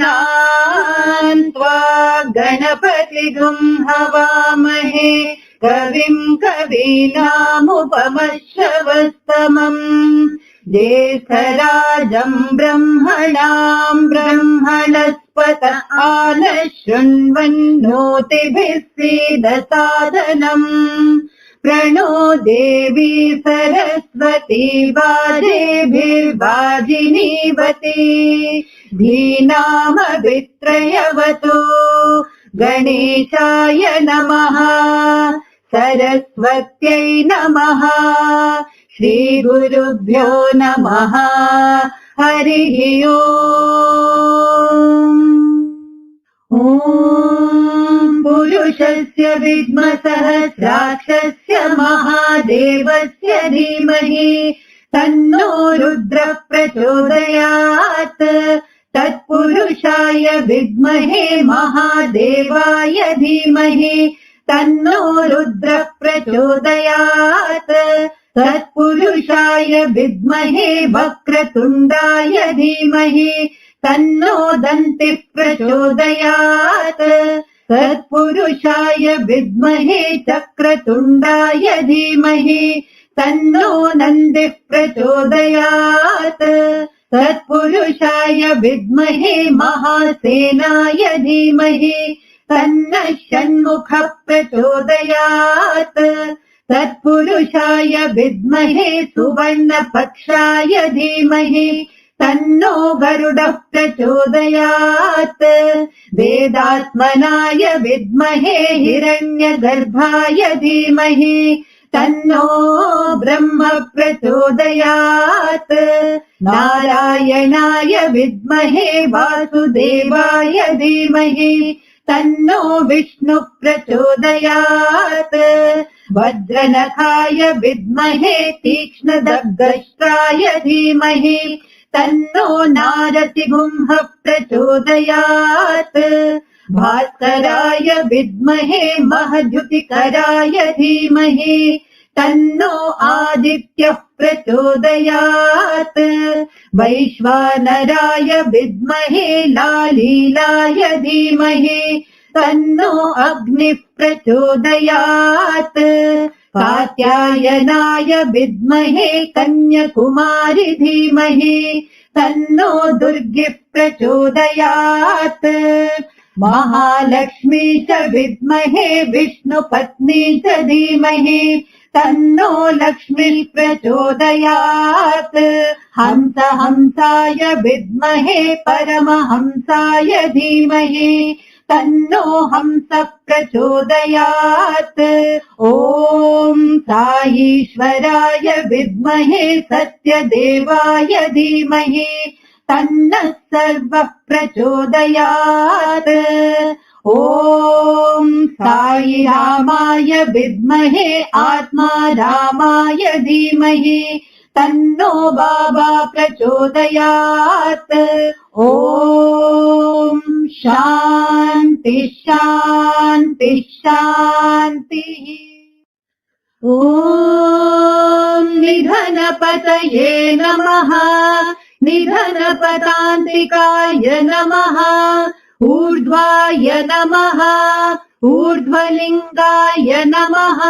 गणानां त्वा गणपतिगुं हवामहे कविं कवीनामुपमश्रवस्तमम् ज्येष्ठराजं ब्रह्मणां ब्रह्मणस्पत आनशृण्वन्नोतिभिः सीदसादनम् प्रणो देवी सरस्वती वाजेभिर्वाजिनीवती धीनामभित्रयवतु गणेशाय नमः सरस्वत्यै नमः श्रीगुरुभ्यो नमः हरिः ओम् पुरुषस्य विद्मसहस्राक्षस्य महादेवस्य धीमहि तन्नो रुद्रः प्रचोदयात् तत्पुरुषाय विद्महे महादेवाय धीमहि तन्नो रुद्रः प्रचोदयात् तत्पुरुषाय विद्महे वक्रतुण्डाय धीमहि तन्नो दन्तिः प्रचोदयात् तत्पुरुषाय विद्महे चक्रतुण्डाय धीमहि तन्नो नन्दिः प्रचोदयात् तत्पुरुषाय विद्महे महासेनाय धीमहि तन्नः षण्मुखः प्रचोदयात् तत्पुरुषाय विद्महे सुवर्णपक्षाय धीमहि तन्नो गरुडः प्रचोदयात् वेदात्मनाय विद्महे हिरण्यगर्भाय धीमहि तन्नो ब्रह्म प्रचोदयात् नारायणाय विद्महे वासुदेवाय धीमहि तन्नो विष्णु प्रचोदयात् वज्रनखाय विद्महे तीक्ष्णदग्गष्ट्राय धीमहि तन्नो नारसिंहः प्रचोदयात् भास्कराय विद्महे महद्युतिकराय धीमहि तन्नो आदित्यः प्रचोदयात् वैश्वानराय विद्महे लालीलाय धीमहि तन्नो अग्निः प्रचोदयात् कात्यायनाय विद्महे कन्याकुमारी धीमहि तन्नो दुर्गिः प्रचोदयात् महालक्ष्मी च विद्महे विष्णुपत्नी च धीमहि तन्नो लक्ष्मी प्रचोदयात् हंसाय विद्महे परमहंसाय धीमहि तन्नो हंस प्रचोदयात् ॐ साईश्वराय विद्महे सत्यदेवाय धीमहि तन्नः सर्वः प्रचोदयात् ॐ साई रामाय विद्महे आत्मारामाय धीमहि तन्नो बाबा प्रचोदयात् ॐ शान्ति शान्ति शान्तिः ॐ निधनपतये नमः निधनपदान्तिकाय नमः ऊर्ध्वाय नमः ऊर्ध्वलिङ्गाय नमः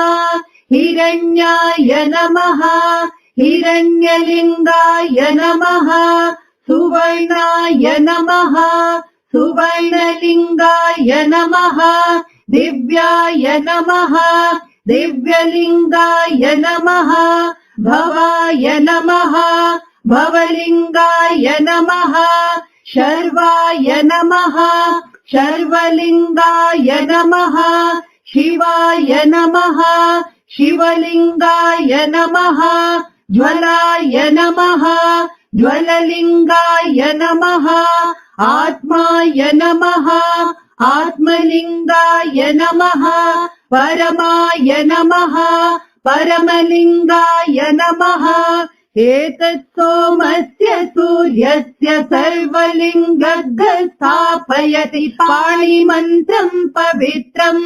हिरण्याय नमः हिरण्यलिङ्गाय नमः सुवर्णाय नमः सुवर्णलिङ्गाय नमः दिव्याय नमः दिव्यलिङ्गाय नमः भवाय नमः भवलिङ्गाय नमः शर्वाय नमः शर्वलिङ्गाय नमः शिवाय नमः शिवलिङ्गाय नमः ज्वलाय नमः ज्वललिङ्गाय नमः आत्माय नमः आत्मलिङ्गाय नमः परमाय नमः परमलिङ्गाय नमः एतत् सोमस्य सूर्यस्य सर्वलिङ्गग् स्थापयति पाणिमन्त्रम् पवित्रम्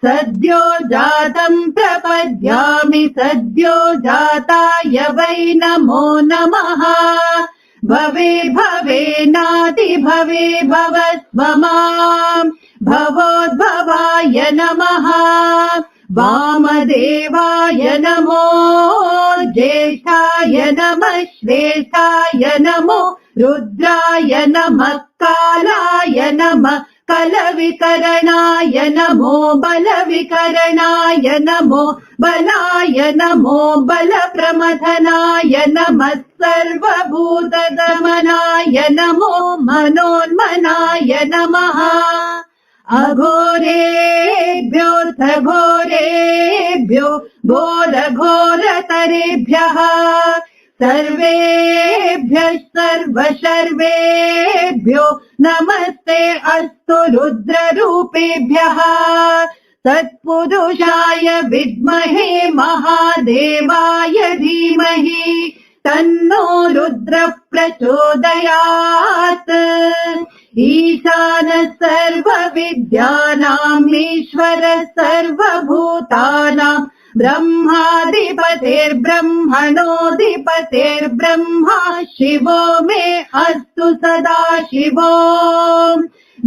सद्यो जातम् प्रपद्यामि सद्यो जाताय वै नमो नमः भवे भवेनाति भवे भवस्व माम् भवोद्भवाय नमः वामदेवाय नमो ज्येष्ठाय नमः श्रेष्ठाय नमो रुद्राय नमः कालाय नमः कलविकरणाय नमो बलविकरणाय नमो बलाय नमो बलप्रमथनाय नमः सर्वभूतदमनाय नमो मनोन्मनाय नमः अघोरेभ्योऽथ घोरेभ्यो घोरघोरतरेभ्यः सर्वेभ्यः सर्वशर्वेभ्यो नमस्ते अस्तु रुद्ररूपेभ्यः तत्पुरुषाय विद्महे महादेवाय धीमहि तन्नो रुद्रः प्रचोदयात् ईशानः सर्वविद्यानाम् ईश्वरः सर्वभूतानाम् ब्रह्माधिपतेर्ब्रह्मणोऽधिपतेर्ब्रह्मा शिवो मे अस्तु सदा शिवो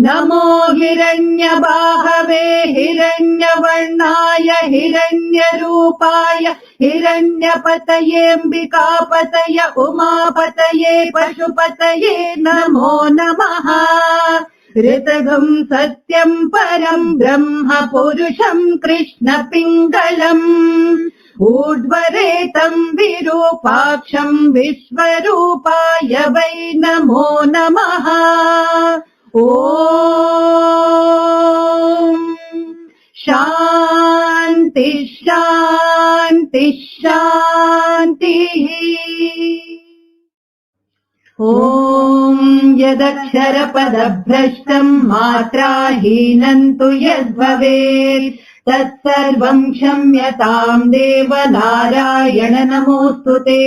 नमो हिरण्यबाहवे हिरण्यवर्णाय हिरण्यरूपाय हिरण्यपतयेऽम्बिकापतय उमापतये पशुपतये नमो नमः ऋतगम् सत्यम् परम् ब्रह्म पुरुषम् कृष्णपिङ्गलम् ऊर्ध्वरेतम् विरूपाक्षम् विश्वरूपाय वै नमो नमः ॐ शान्ति शान्ति शान्तिः ॐ यदक्षरपदभ्रष्टम् मात्राहीनम् तु यद्भवेत् तत्सर्वम् क्षम्यताम् देव नारायण नमोऽस्तु ते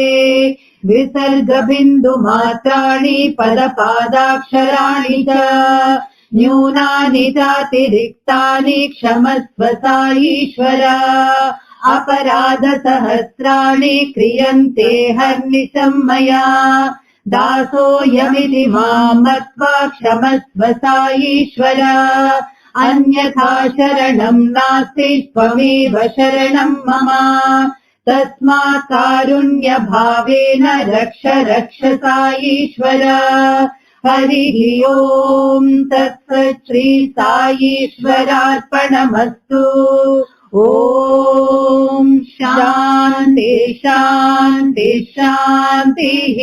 विसर्गबिन्दुमात्राणि पदपादाक्षराणि च न्यूनानि चातिरिक्तानि क्षमस्व साईश्वर अपराधसहस्राणि क्रियन्ते हर्निशम् मया दासोऽयमिति माम् मत्वा क्षमस्व साईश्वर अन्यथा शरणम् नास्ति त्वमेव शरणम् मम तस्मात् कारुण्यभावेन रक्ष रक्ष साईश्वर हरिः ओम् तत्सत् श्री साईश्वरार्पणमस्तु ॐ शान्ति शान्ति शान्तिः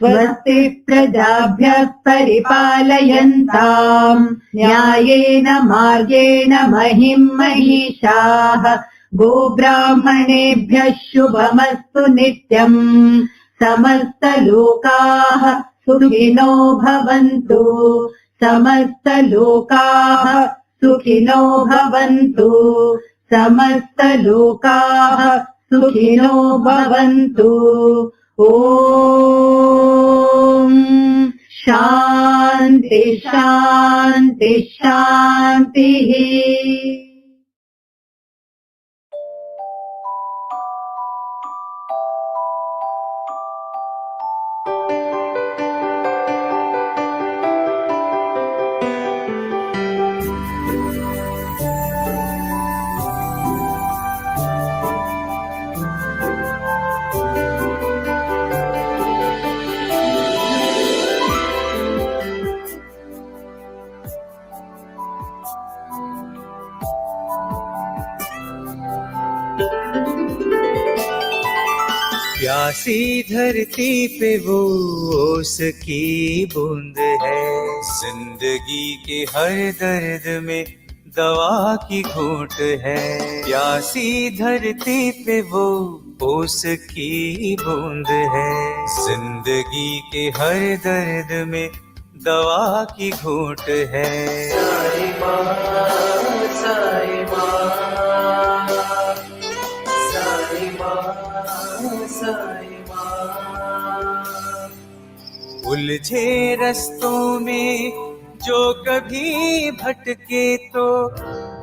स्वस्ति प्रजाभ्यः परिपालयन्ताम् न्यायेन मार्गेण महिम् महिषाः गोब्राह्मणेभ्यः शुभमस्तु नित्यम् समस्तलोकाः सुखिनो भवन्तु समस्तलोकाः सुखिनो भवन्तु समस्तलोकाः सुखिनो भवन्तु ॐ शान्ति शान्ति शान्तिः प्यासी धरती पे वो ओस की बूंद है, जिंदगी के हर दर्द में दवा की घूंट है। प्यासी धरती पे वो ओस की बूंद है, जिंदगी के हर दर्द में दवा की घूंट है। साई माँ, साई माँ, साई माँ, साई माँ। उलझे रस्तों में जो कभी भटके तो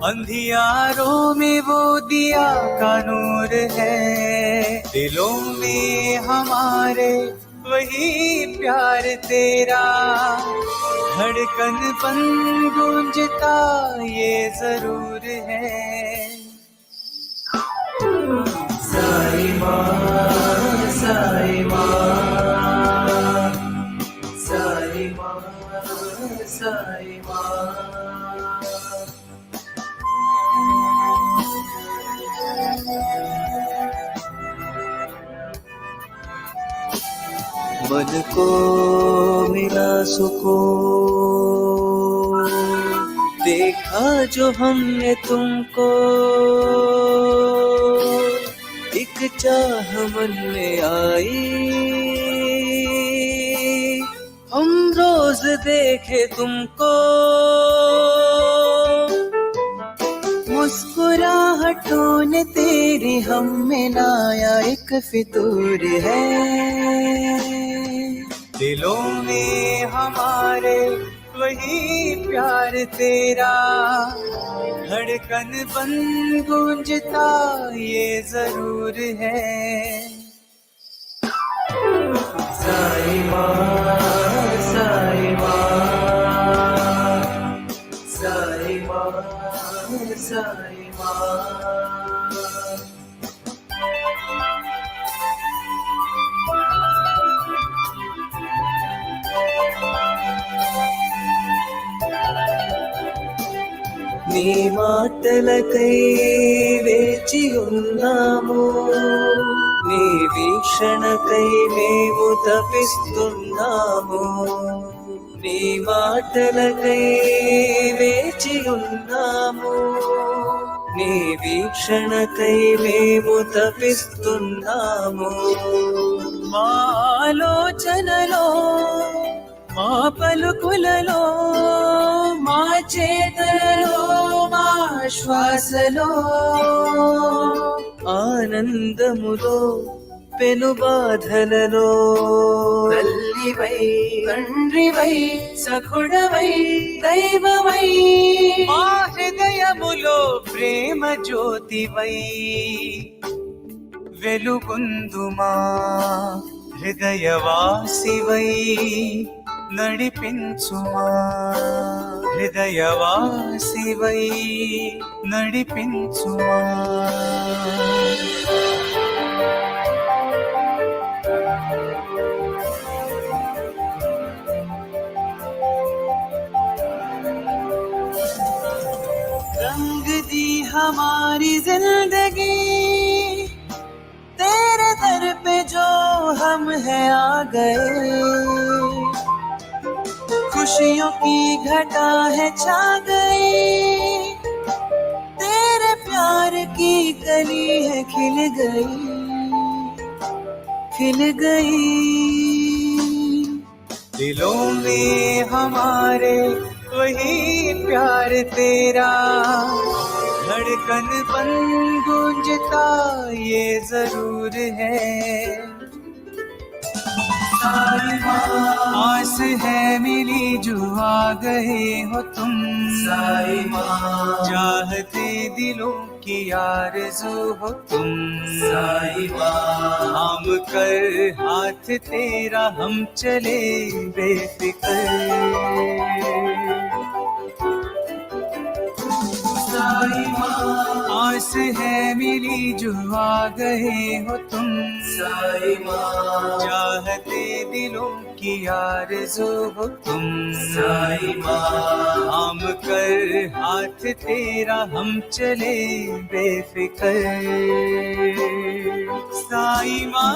अंधियारों में वो दिया का नूर है। दिलों में हमारे वही प्यार तेरा, धड़कन बन गूंजता ये जरूर है। साई माँ, साई माँ, साई माँ, साई माँ। मन को मिला सुकून, देखा जो हमने तुमको, एक चाह मन में आई, हम रोज देखे तुमको। मुस्कुराहटों ने तेरी हम में लाया एक फितूर है। दिलों में हमारे वही प्यार तेरा, धड़कन बन गूंजता ये जरूर है। साई माँ, साई माँ, साई माँ, साई माँ। నీ మాటలకై వేచి ఉన్నాము, నీ వీక్షణకై మేము తపిస్తున్నాము। నీ మాటలకై వేచి ఉన్నాము, నీ వీక్షణకై మేము తపిస్తున్నాము। మా ఆలోచనలో, మా పలుకులలో, మా చేతలలో, మా శ్వాసలో, ఆనందములో, పెను బాధలలో, తల్లివై, తండ్రివై, సఖుడవై, దైవమై, మా హృదయములో ప్రేమ జ్యోతివై వెలుగొందుమా। హృదయవాసివై నడిపించుమా, హృదయవాసివై నడిపించుమా। रंग दी हमारी जिंदगी तेरे दर पे जो हम है आ गए, खुशियों की घटा है छा गई, तेरे प्यार की कली है खिल गई, खिल गई। दिलों में हमारे वही प्यार तेरा, धड़कन बन गूंजता ये जरूर है। साई माँ, आस है मिली जो आ गए हो तुम। साई माँ, चाहते दिलों की आरज़ू हो तुम। साई माँ, थाम कर हाथ तेरा हम चले बेफिक्र। साई माँ, आस है मिली जो आ गए हो तुम साई माँ, चाहते दिलों की आरज़ू हो तुम साई माँ, थाम कर हाथ तेरा हम चले बेफिक्र साई माँ।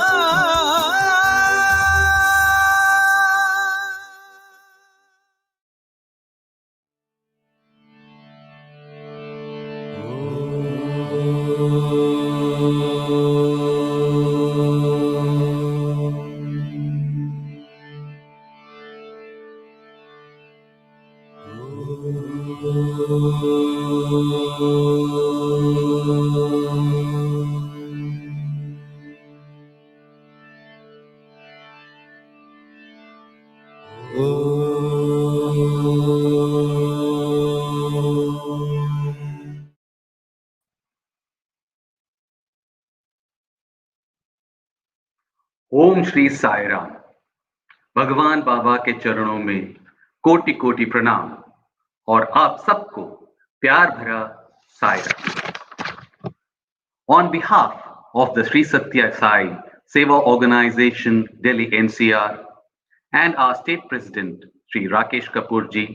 ओम श्री साई राम। भगवान बाबा के चरणों में कोटि कोटि प्रणाम और आप सबको प्यार भरा Sai Ram. On behalf of the Sri Sathya Sai Seva Organization, Delhi-NCR, and our state president, Sri Rakesh Kapoor ji,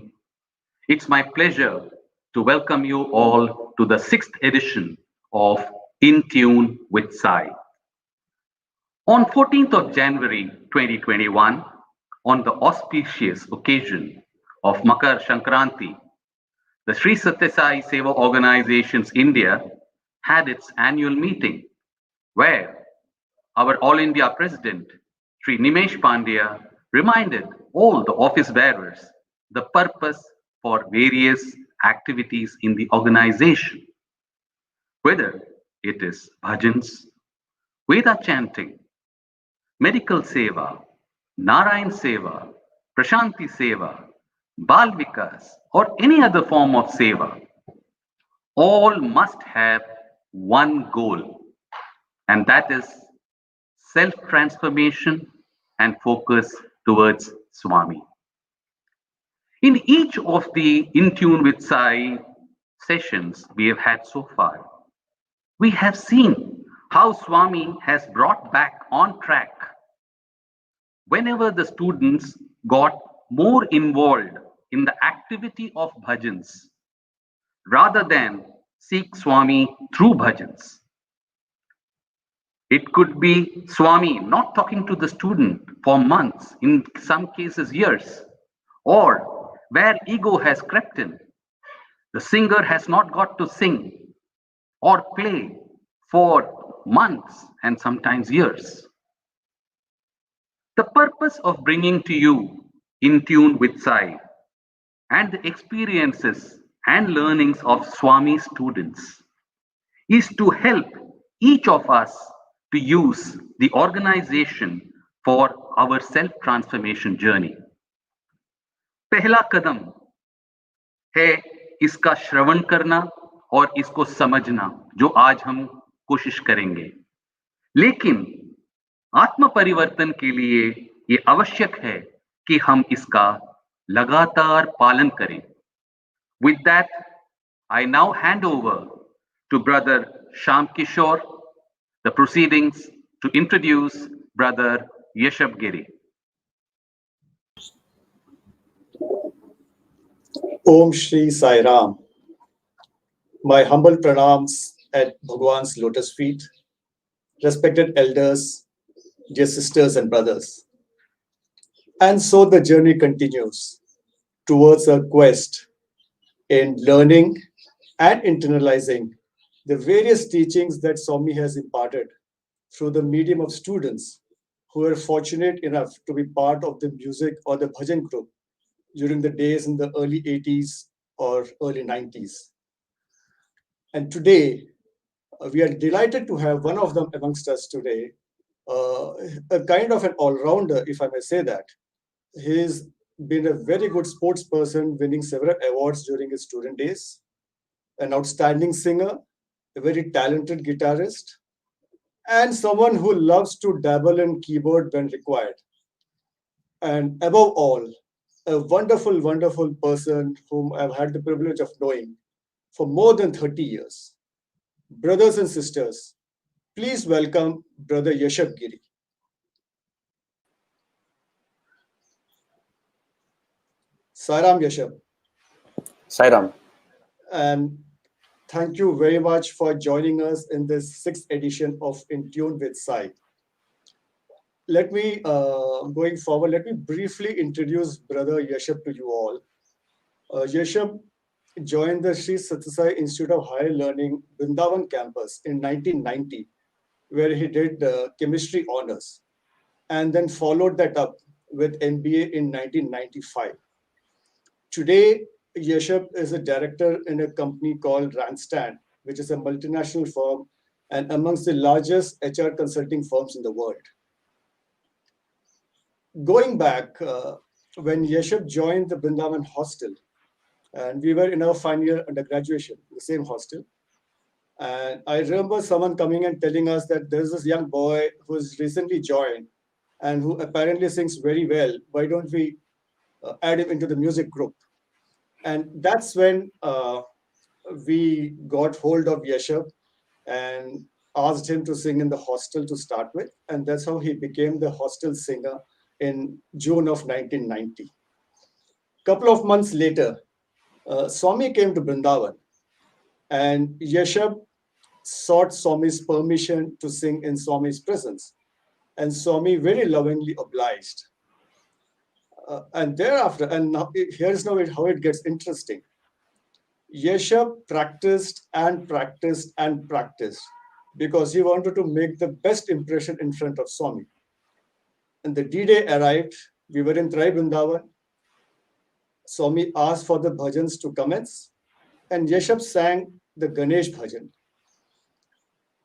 it's my pleasure to welcome you all to the 6th edition of In Tune with Sai. On 14th of January 2021, on the auspicious occasion of Makar Sankranti, the Sri Sathya Sai Seva Organizations India had its annual meeting, where our All India President, Sri Nimesh Pandya, reminded all the office bearers the purpose for various activities in the organization, whether it is bhajans, Veda chanting, medical seva, Narayan seva, Prashanti seva, Bal Vikas, or any other form of seva. All must have one goal, and that is self-transformation and focus towards Swami. In each of the In Tune with Sai sessions we have had so far, we have seen how Swami has brought back on track whenever the students got more involved in the activity of bhajans rather than seek Swami through bhajans. It could be Swami not talking to the student for months, in some cases years, or where ego has crept in. The singer has not got to sing or play for months and sometimes years. The purpose of bringing to you In Tune with Sai and the experiences and learnings of Swami students is to help each of us to use the organization for our self-transformation journey. पहला कदम है इसका श्रवण करना और इसको समझना, जो आज हम कोशिश करेंगे। लेकिन आत्म परिवर्तन के लिए ये आवश्यक है कि हम इसका लगातार पालन करें। With that, I now hand over to Brother Shyam Kishore the proceedings to introduce Brother Yeshab Giri. Aum Sri Sai Ram. My humble pranams at Bhagwan's Lotus Feet, respected elders, dear sisters and brothers. And so the journey continues towards a quest in learning and internalizing the various teachings that Swami has imparted through the medium of students who were fortunate enough to be part of the music or the bhajan group during the days in the early 80s or early 90s. And today, we are delighted to have one of them amongst us today, a kind of an all-rounder, if I may say that. He's been a very good sports person, winning several awards during his student days, an outstanding singer, a very talented guitarist, and someone who loves to dabble in keyboard when required. And above all, a wonderful, wonderful person whom I've had the privilege of knowing for more than 30 years. Brothers and sisters, please welcome Brother Yeshab Giri. Sai Ram, Yeshab. Sai Ram. And thank you very much for joining us in this 6th edition of In Tune with Sai. Let me, going forward, let me briefly introduce Brother Yeshab to you all. Yeshab joined the Sri Sathya Sai Institute of Higher Learning, Brindavan campus in 1990, where he did chemistry honors, and then followed that up with M.B.A. in 1995. Today, Yeshab is a director in a company called Randstad, which is a multinational firm and amongst the largest HR consulting firms in the world. Going back, when Yeshab joined the Brindavan hostel, and we were in our final year undergraduation, the same hostel. And I remember someone coming and telling us that there's this young boy who's recently joined and who apparently sings very well. Why don't we add him into the music group? And that's when we got hold of Yeshab and asked him to sing in the hostel to start with. And that's how he became the hostel singer in June of 1990. Couple of months later, Swami came to Brindavan, and Yeshab sought Swami's permission to sing in Swami's presence, and Swami very lovingly obliged. And thereafter, and now, here's now how it gets interesting. Yeshab practiced and practiced and practiced because he wanted to make the best impression in front of Swami. And the D-Day arrived. We were in Trai Brindavan. Swami asked for the bhajans to commence, and Yeshab sang the Ganesh bhajan.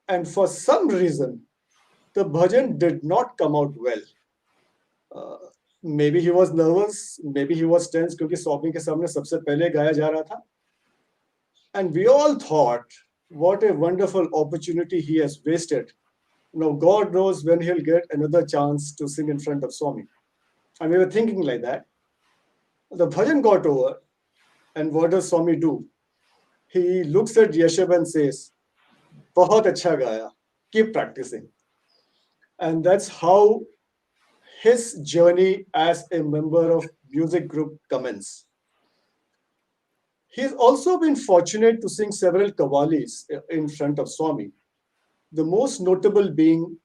And for some reason, the bhajan did not come out well. Maybe he was nervous, maybe he was tense, क्योंकि Swami के सामने सबसे पहले गाया जा रहा था. And we all thought, what a wonderful opportunity he has wasted. Now, God knows when he'll get another chance to sing in front of Swami. And we were thinking like that. The bhajan got over, and what does Swami do? He looks at Yeshab and says, "Bahut acha gaya, keep practicing." And that's how his journey as a member of music group commenced. He's also been fortunate to sing several qawwalis in front of Swami. The most notable being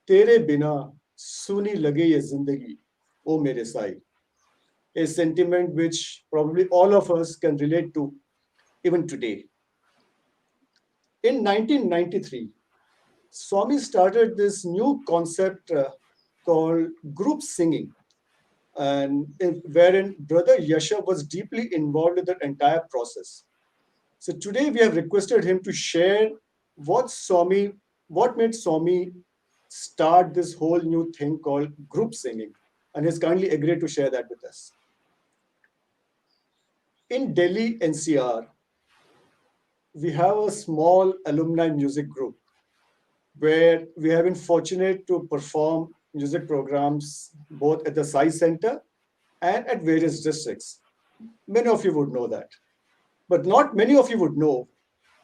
Tere Bina Suni Lage Ye Zindagi, O Mere Sai, a sentiment which probably all of us can relate to even today. In 1993, Swami started this new concept called group singing, and wherein Brother Yeshab was deeply involved in the entire process. So today we have requested him to share what made Swami start this whole new thing called group singing, and he's kindly agreed to share that with us. In Delhi-NCR, we have a small alumni music group where we have been fortunate to perform music programs both at the Sai Center and at various districts. Many of you would know that. But not many of you would know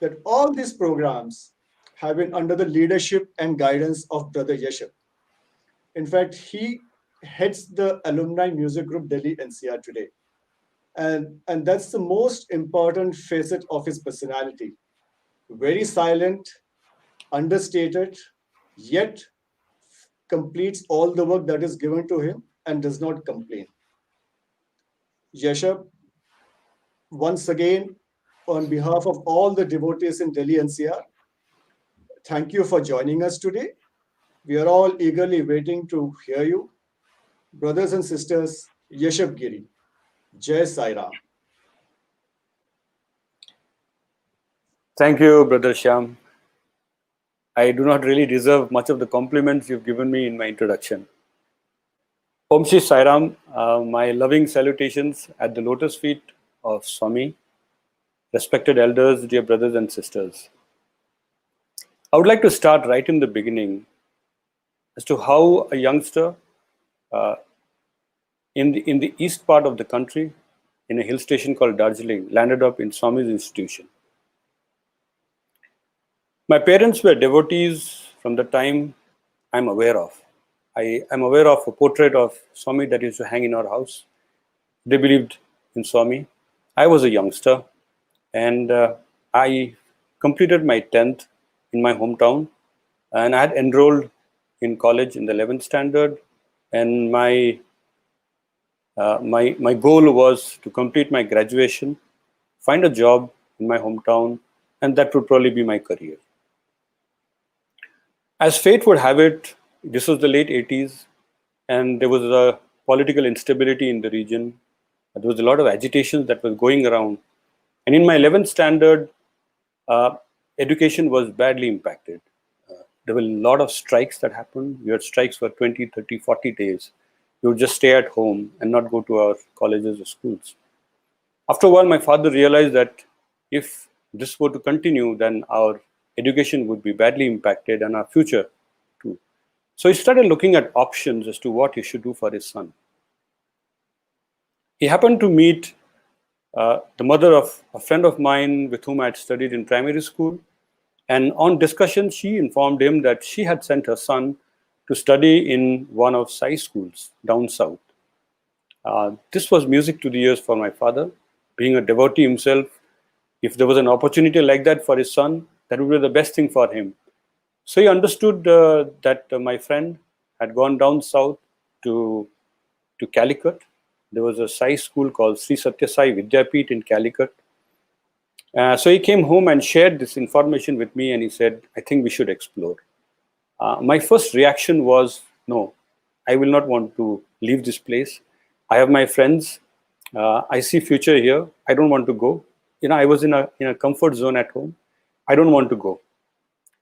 that all these programs have been under the leadership and guidance of Brother Yeshab. In fact, he heads the alumni music group Delhi-NCR today. And that's the most important facet of his personality. Very silent, understated, yet completes all the work that is given to him and does not complain. Yeshab, once again, on behalf of all the devotees in Delhi-NCR, thank you for joining us today. We are all eagerly waiting to hear you. Brothers and sisters, Yeshab Giri, Jai Sai Ram. Thank you, Brother Shyam. I do not really deserve much of the compliments you've given me in my introduction. Aum Sri Sai Ram, my loving salutations at the Lotus Feet of Swami, respected elders, dear brothers and sisters. I would like to start right in the beginning as to how a youngster in the east part of the country, in a hill station called Darjeeling, landed up in Swami's institution. My parents were devotees from the time I'm aware of. I am aware of a portrait of Swami that used to hang in our house. They believed in Swami. I was a youngster, and I completed my 10th in my hometown, and I had enrolled in college in the 11th standard, and my goal was to complete my graduation, find a job in my hometown, and that would probably be my career. As fate would have it, this was the late 80s, and there was a political instability in the region. There was a lot of agitation that was going around. And in my 11th standard, education was badly impacted. There were a lot of strikes that happened. We had strikes for 20, 30, 40 days. We would just stay at home and not go to our colleges or schools. After a while, my father realized that if this were to continue, then our education would be badly impacted and our future too. So he started looking at options as to what he should do for his son. He happened to meet the mother of a friend of mine with whom I had studied in primary school. And on discussion, she informed him that she had sent her son to study in one of Sai schools down south. This was music to the ears for my father. Being a devotee himself, if there was an opportunity like that for his son, that would be the best thing for him. So he understood that my friend had gone down south to Calicut. There was a Sai school called Sri Sathya Sai Vidyapeeth in Calicut. So he came home and shared this information with me, and he said, I think we should explore. My first reaction was, no, I will not want to leave this place. I have my friends. I see future here. I don't want to go. I was in a comfort zone at home. I don't want to go.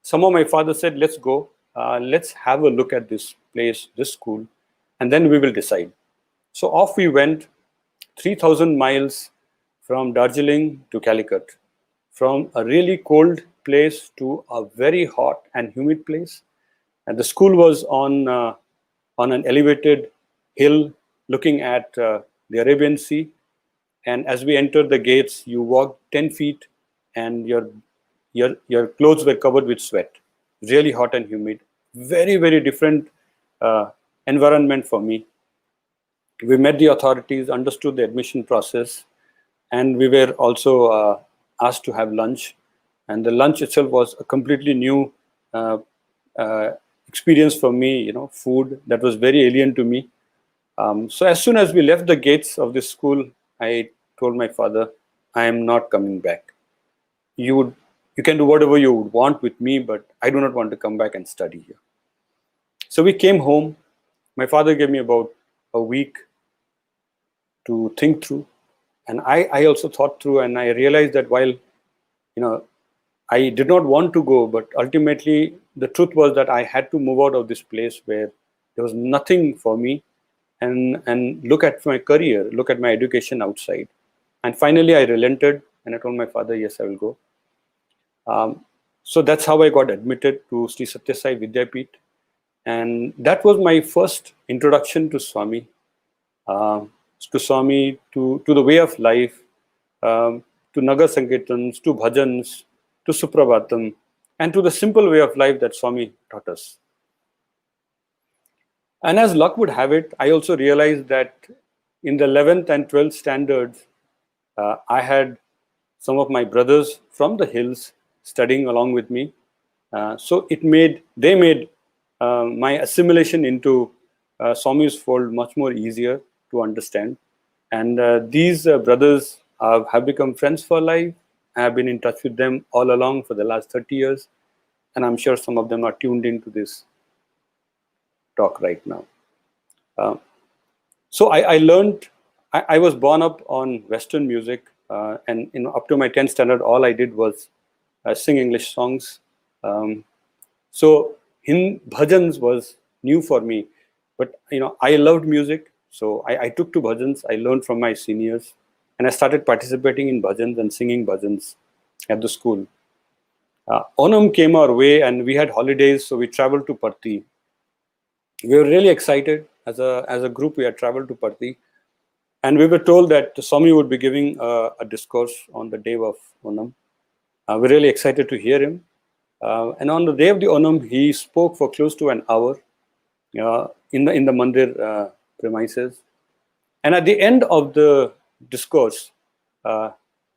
Somehow my father said, let's go. Let's have a look at this place, this school, and then we will decide. So off we went, 3,000 miles from Darjeeling to Calicut, from a really cold place to a very hot and humid place. And the school was on an elevated hill looking at the Arabian Sea. And as we entered the gates, you walked 10 feet and your clothes were covered with sweat. Really hot and humid. Very, very different environment for me. We met the authorities, understood the admission process, and we were also asked to have lunch. And the lunch itself was a completely new experience for me, food that was very alien to me. So as soon as we left the gates of this school, I told my father, I am not coming back. You can do whatever you would want with me, but I do not want to come back and study here. So we came home. My father gave me about a week to think through. And I also thought through, and I realized that while, I did not want to go, but ultimately the truth was that I had to move out of this place where there was nothing for me, and look at my career, look at my education outside. And finally I relented and I told my father, yes, I will go. So that's how I got admitted to Sri Sathya Sai Vidyapeeth. And that was my first introduction to Swami, to the way of life, to Nagar Sankirtans, to bhajans, to Suprabhatam, and to the simple way of life that Swami taught us. And as luck would have it, I also realized that in the 11th and 12th standards, I had some of my brothers from the hills studying along with me. So they made my assimilation into Swami's fold much more easier to understand. And these brothers have become friends for life. I have been in touch with them all along for the last 30 years. And I'm sure some of them are tuned into this talk right now. So I learned, I was born up on Western music. And up to my 10th standard, all I did was sing English songs. So bhajans was new for me. But I loved music. So I took to bhajans. I learned from my seniors. And I started participating in bhajans and singing bhajans at the school. Onam came our way and we had holidays, so we traveled to Parthi. We were really excited. As a group, we had traveled to Parthi. And we were told that Swami would be giving a discourse on the day of Onam. We're really excited to hear him. And on the day of the Onam, he spoke for close to an hour in the mandir premises. And at the end of the discourse,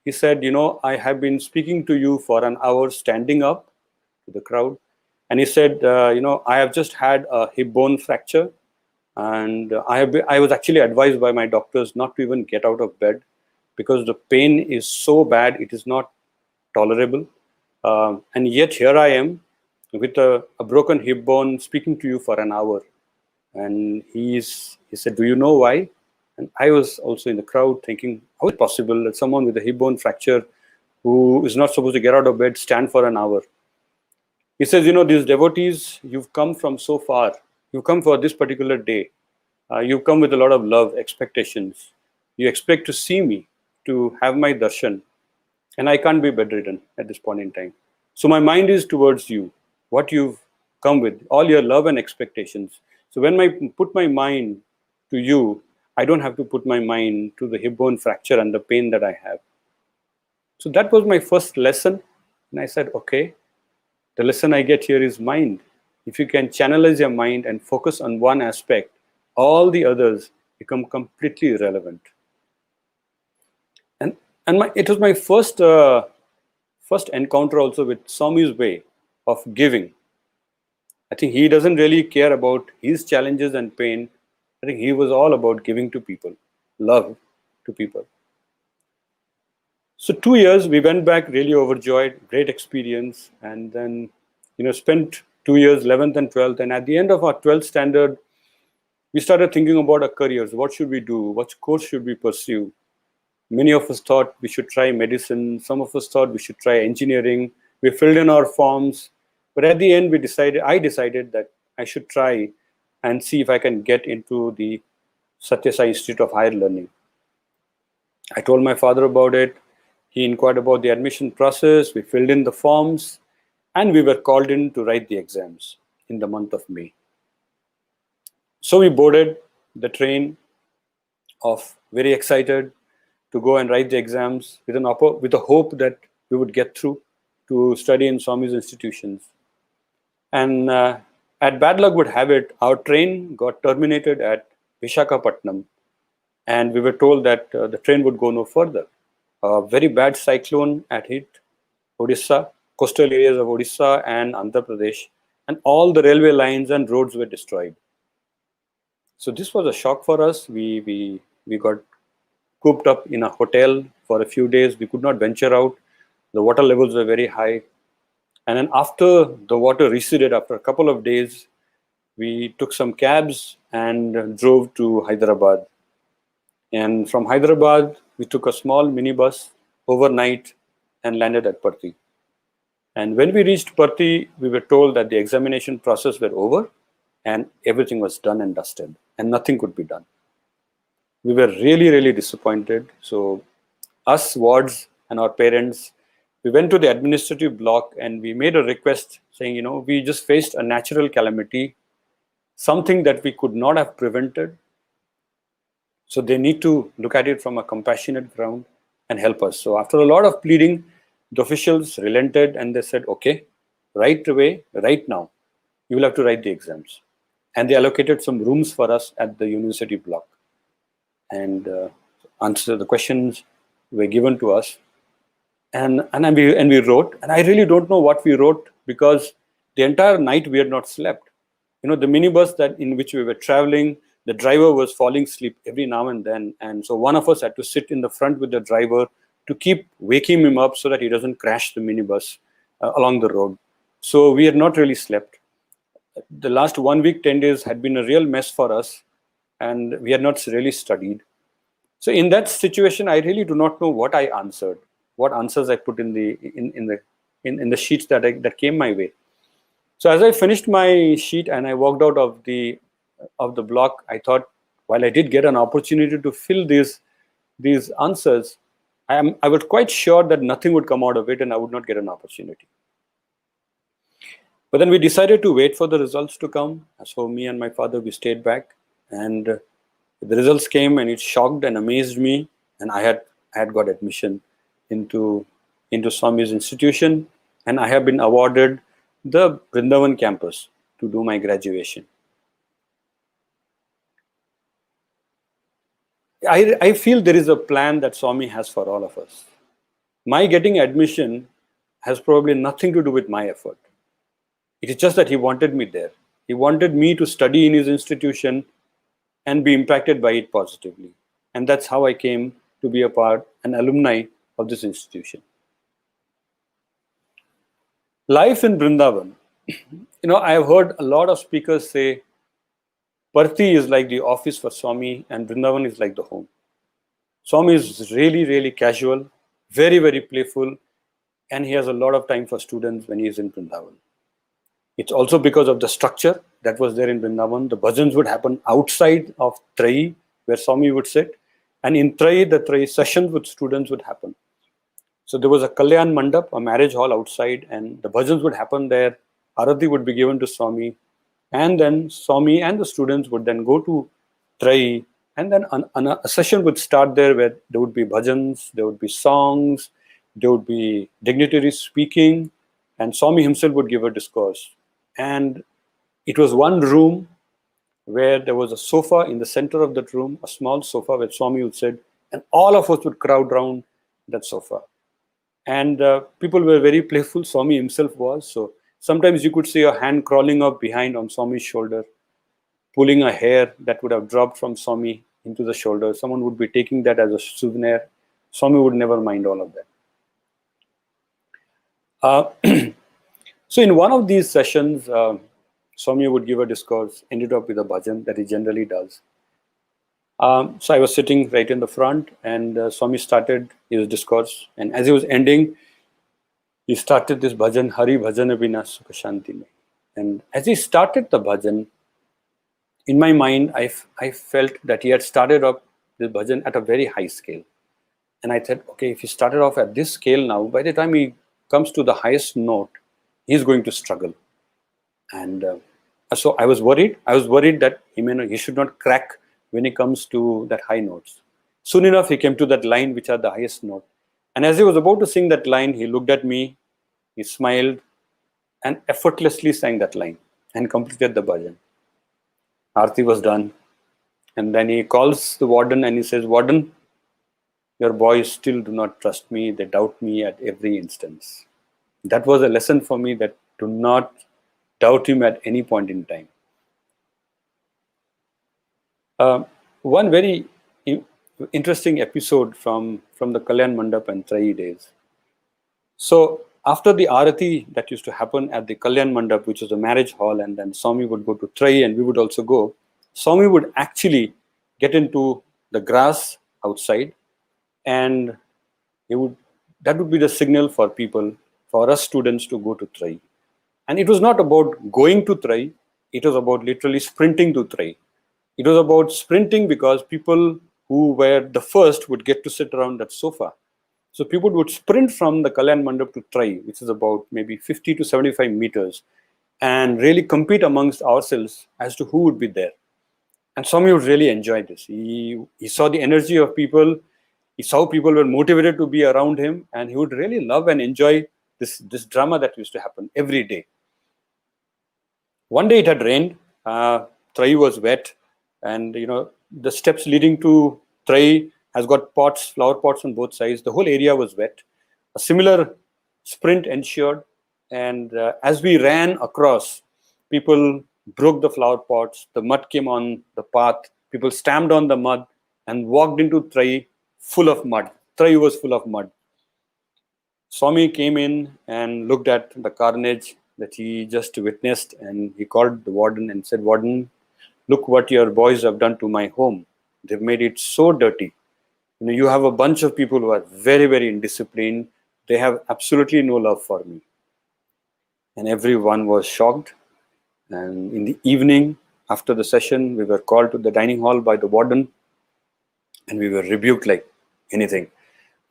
he said, I have been speaking to you for an hour standing up to the crowd. And he said, I have just had a hip bone fracture. And I was actually advised by my doctors not to even get out of bed because the pain is so bad, it is not tolerable. And yet here I am with a broken hip bone speaking to you for an hour. And he said, do you know why? And I was also in the crowd thinking, how is it possible that someone with a hip bone fracture who is not supposed to get out of bed stand for an hour? He says, these devotees, you've come from so far. You've come for this particular day. You've come with a lot of love, expectations. You expect to see me, to have my darshan. And I can't be bedridden at this point in time. So my mind is towards you, what you've come with, all your love and expectations. So when I put my mind to you, I don't have to put my mind to the hip bone fracture and the pain that I have. So that was my first lesson. And I said, okay, the lesson I get here is mind. If you can channelize your mind and focus on one aspect, all the others become completely irrelevant. And it was my first encounter also with Swami's way of giving. I think he doesn't really care about his challenges and pain. I think he was all about giving to people, love to people. So 2 years, we went back really overjoyed, great experience, and then spent 2 years, 11th and 12th. And at the end of our 12th standard, we started thinking about our careers. What should we do? What course should we pursue? Many of us thought we should try medicine. Some of us thought we should try engineering. We filled in our forms. But at the end, I decided that I should try and see if I can get into the Sathya Sai Institute of Higher Learning. I told my father about it. He inquired about the admission process. We filled in the forms. And we were called in to write the exams in the month of May. So we boarded the train very excited to go and write the exams with a hope that we would get through to study in Swami's institutions. And at bad luck would have it, our train got terminated at Visakhapatnam, and we were told that the train would go no further. A very bad cyclone had hit Odisha, coastal areas of Odisha and Andhra Pradesh, and all the railway lines and roads were destroyed. So this was a shock for us. We got cooped up in a hotel for a few days. We could not venture out. The water levels were very high. And then after the water receded, after a couple of days, we took some cabs and drove to Hyderabad. And from Hyderabad, we took a small minibus overnight and landed at Parthi. And when we reached Parthi, we were told that the examination process were over and everything was done and dusted and nothing could be done. We were really, really disappointed. So us wards and our parents, we went to the administrative block and we made a request saying, we just faced a natural calamity, something that we could not have prevented. So they need to look at it from a compassionate ground and help us. So after a lot of pleading, the officials relented and they said, okay, right away, right now, you will have to write the exams. And they allocated some rooms for us at the university block. And the questions were given to us. And we wrote. And I really don't know what we wrote because the entire night we had not slept. The minibus in which we were traveling, the driver was falling asleep every now and then. And so one of us had to sit in the front with the driver to keep waking him up so that he doesn't crash the minibus along the road. So we had not really slept. The last 1 week, 10 days had been a real mess for us. And we had not really studied. So in that situation, I really do not know what I answered, what answers I put in the sheets that came my way. So as I finished my sheet and I walked out of the block, I thought, while I did get an opportunity to fill these answers, I was quite sure that nothing would come out of it and I would not get an opportunity. But then we decided to wait for the results to come. So me and my father, we stayed back, and the results came and it shocked and amazed me. And I had got admission into Swami's institution, and I have been awarded the Brindavan campus to do my graduation. I feel there is a plan that Swami has for all of us. My getting admission has probably nothing to do with my effort. It is just that he wanted me there. He wanted me to study in his institution and be impacted by it positively. And that's how I came to be an alumni of this institution. Life in Brindavan. I have heard a lot of speakers say, Parthi is like the office for Swami and Brindavan is like the home. Swami is really, really casual, very, very playful, and he has a lot of time for students when he is in Brindavan. It's also because of the structure that was there in Brindavan. The bhajans would happen outside of Trai, where Swami would sit, and in Trai, the Trai sessions with students would happen. So there was a Kalyan Mandap, a marriage hall outside, and the bhajans would happen there. Arati would be given to Swami, and then Swami and the students would then go to Trai, and then a session would start there where there would be bhajans, there would be songs, there would be dignitaries speaking, and Swami himself would give a discourse. And it was one room where there was a sofa in the center of that room, a small sofa where Swami would sit, and all of us would crowd around that sofa. And people were very playful, Swami himself was. So sometimes you could see a hand crawling up behind on Swami's shoulder, pulling a hair that would have dropped from Swami into the shoulder. Someone would be taking that as a souvenir. Swami would never mind all of that. So in one of these sessions, Swami would give a discourse, ended up with a bhajan that he generally does. So I was sitting right in the front, and Swami started his discourse. And as he was ending, he started this bhajan, Hari Bhajan Abhina Sukha Shanti Mein. And as he started the bhajan, in my mind, I felt that he had started off this bhajan at a very high scale. And I said, okay, if he started off at this scale now, by the time he comes to the highest note, he's going to struggle. And so I was worried. I was worried that he should not crack when he comes to that high notes. Soon enough, he came to that line which are the highest note. And as he was about to sing that line, he looked at me, he smiled, and effortlessly sang that line and completed the bhajan. Aarti was done. And then he calls the warden and he says, Warden, your boys still do not trust me. They doubt me at every instance. That was a lesson for me, that do not doubt him at any point in time. One very interesting episode from the Kalyan Mandap and Trai days. So after the Arati that used to happen at the Kalyan Mandap, which was a marriage hall, and then Swami would go to Trai and we would also go, Swami would actually get into the grass outside, and that would be the signal for people, for us students to go to Trai. And it was not about going to Trai, it was about literally sprinting to Trai. It was about sprinting because people who were the first would get to sit around that sofa. So people would sprint from the Kalyan Mandap to Trai, which is about maybe 50 to 75 meters, and really compete amongst ourselves as to who would be there. And Swami would really enjoy this. He saw the energy of people. He saw people were motivated to be around him, and he would really love and enjoy this drama that used to happen every day. One day it had rained. Trai was wet, and the steps leading to Trai has got flower pots on both sides. The whole area was wet. A similar sprint ensured, and as we ran across, people broke the flower pots. The mud came on the path. People stamped on the mud and walked into Trai full of mud. Trai was full of mud. Swami came in and looked at the carnage that he just witnessed, and he called the warden and said, Warden, look what your boys have done to my home. They've made it so dirty. You have a bunch of people who are very, very indisciplined. They have absolutely no love for me. And everyone was shocked. And in the evening, after the session, we were called to the dining hall by the warden, and we were rebuked like anything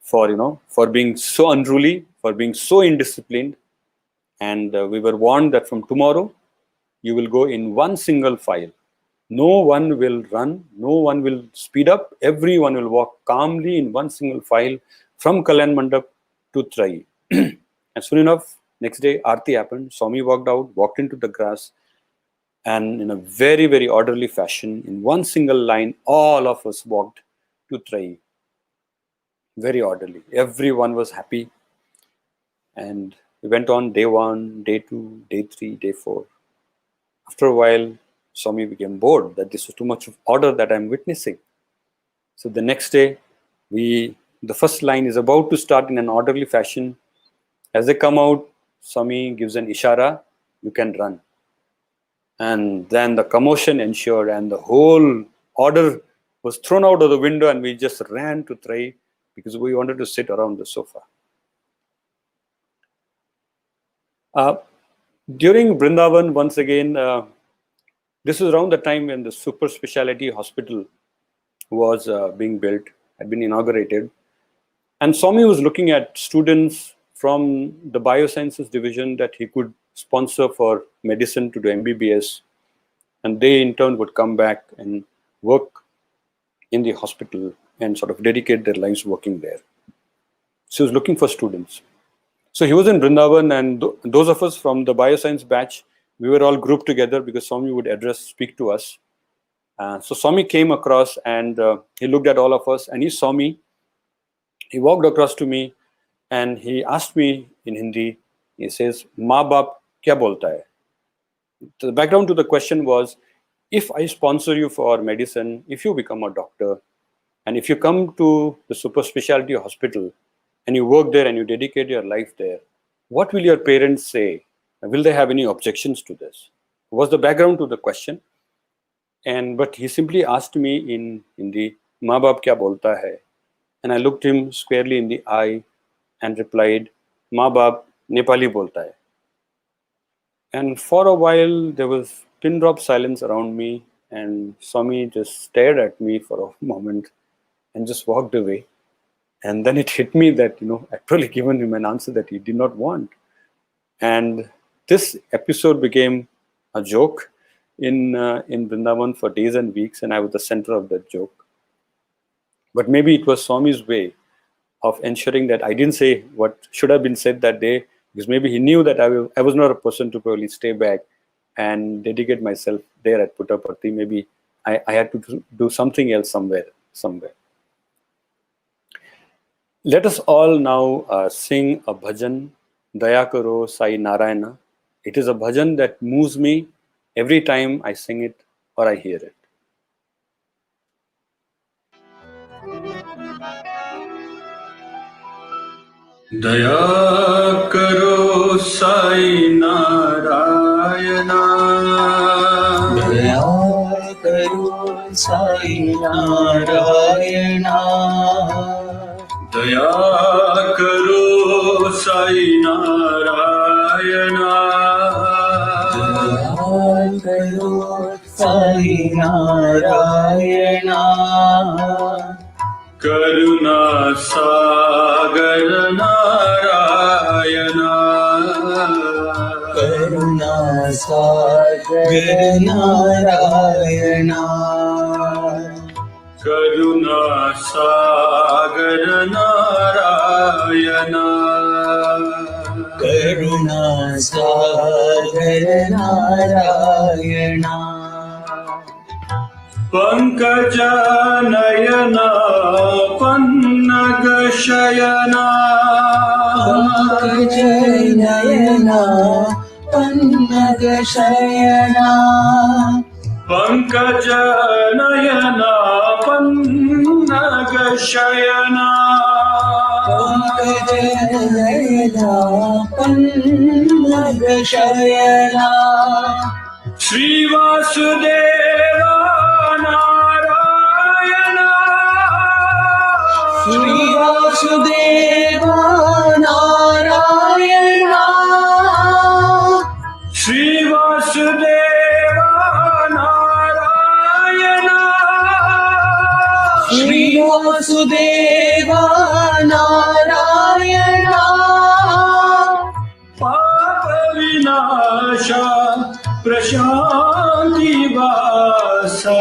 for being so unruly, for being so indisciplined. And we were warned that from tomorrow, you will go in one single file. No one will run, no one will speed up, everyone will walk calmly in one single file from Kalyan Mandap to Trai. And soon enough, Next day, Aarti happened. Swami walked out, walked into the grass, and in a very, very orderly fashion, in one single line, all of us walked to Trai. Very orderly. Everyone was happy. And we went on day 1, day 2, day 3, day 4. After a while, Swami became bored that this was too much of order that I'm witnessing. So the next day, the first line is about to start in an orderly fashion. As they come out, Swami gives an ishara, you can run. And then the commotion ensued and the whole order was thrown out of the window and we just ran to Trai because we wanted to sit around the sofa. During Brindavan, once again, this was around the time when the super specialty hospital was being built, had been inaugurated. And Swami was looking at students from the biosciences division that he could sponsor for medicine to do MBBS. And they in turn would come back and work in the hospital and sort of dedicate their lives working there. So he was looking for students. So he was in Brindavan, and those of us from the bioscience batch, we were all grouped together because Swami would speak to us. So Swami came across and he looked at all of us and he saw me. He walked across to me and he asked me in Hindi, he says, "Maa baap kya bolta hai?" The background to the question was, if I sponsor you for medicine, if you become a doctor, and if you come to the super specialty hospital and you work there and you dedicate your life there, what will your parents say? Will they have any objections to this? Was the background to the question. But he simply asked me in Hindi, "Maa baap kya bolta hai?" And I looked him squarely in the eye and replied, "Maa baap Nepali bolta hai." And for a while, there was pin drop silence around me, and Swami just stared at me for a moment and just walked away. And then it hit me that, I'd probably given him an answer that he did not want. And this episode became a joke in Brindavan for days and weeks, and I was the center of that joke. But maybe it was Swami's way of ensuring that I didn't say what should have been said that day, because maybe he knew that I was not a person to probably stay back and dedicate myself there at Puttaparthi. Maybe I had to do something else somewhere. Let us all now sing a bhajan, Daya Karo Sai Narayana. It is a bhajan that moves me every time I sing it or I hear it. Daya Karo Sai Narayana, Daya Karo Sai Narayana, Daya Karo Sai Narayana, Daya Karo Sai Narayana, Karuna Sagar Narayana, Karuna Sagar Narayana, Karuna Sagar Narayana, Karuna Sagar Narayana. Pankaja Nayana Pannaga Shayana, Pankaja Nayana Pannaga Shayana, Pankaja Nayana Pannaga Shayana, Pankaja Nayana Pannaga Shayana, Sri Vasudeva Narayana, Sri Vasudeva Narayana, Sri Vasudeva Narayana, Sri Vasudeva Narayana, Papa Vinasha Prashanti Vasa,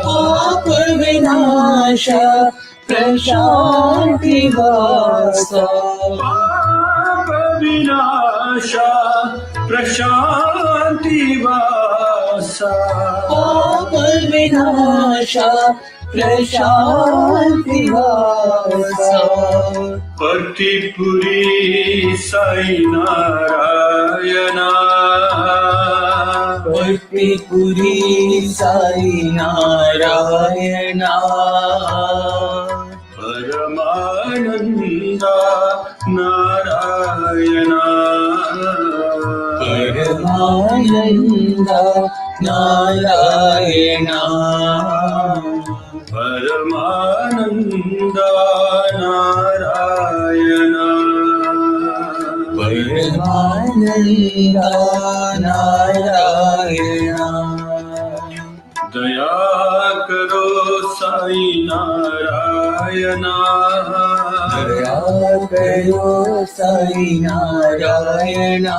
Papa Vinasha Prashanti Vasa, Papa Vinasha vinasha prashanti vasa. Pap vinasha prashanti vasa. Partipuri Sai Narayana. Partipuri Sai Narayana. Paramananda Narayana. Paramananda Narayana. Paramananda Narayana. Paramananda Narayana. Daya karo Sai Narayana. Daya karo Sai Narayana.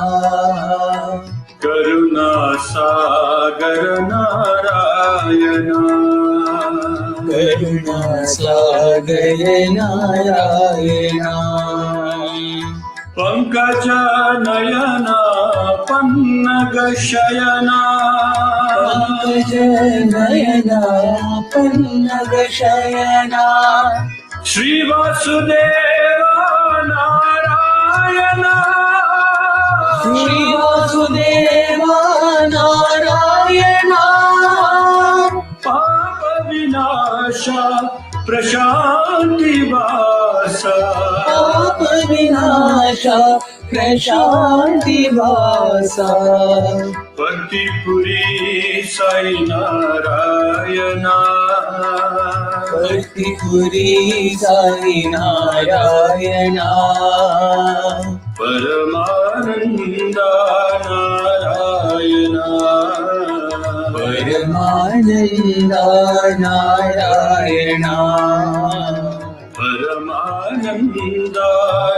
Karuna Sagar Narayana. Karuna Sagar Narayana. Pankaja Nayana Pannaga Shayana. Pankaja Nayana Pannaga Shayana. Sri Vasudeva Narayana. Sri Vasudeva Narayana. Papa Vinasha Prashanti Vasa. Papa Vinasha Prashanti Vasa. Partipuri Sai Narayana. Partipuri Sai Narayana. Paramananda Narayana. Paramananda Narayana. Paramananda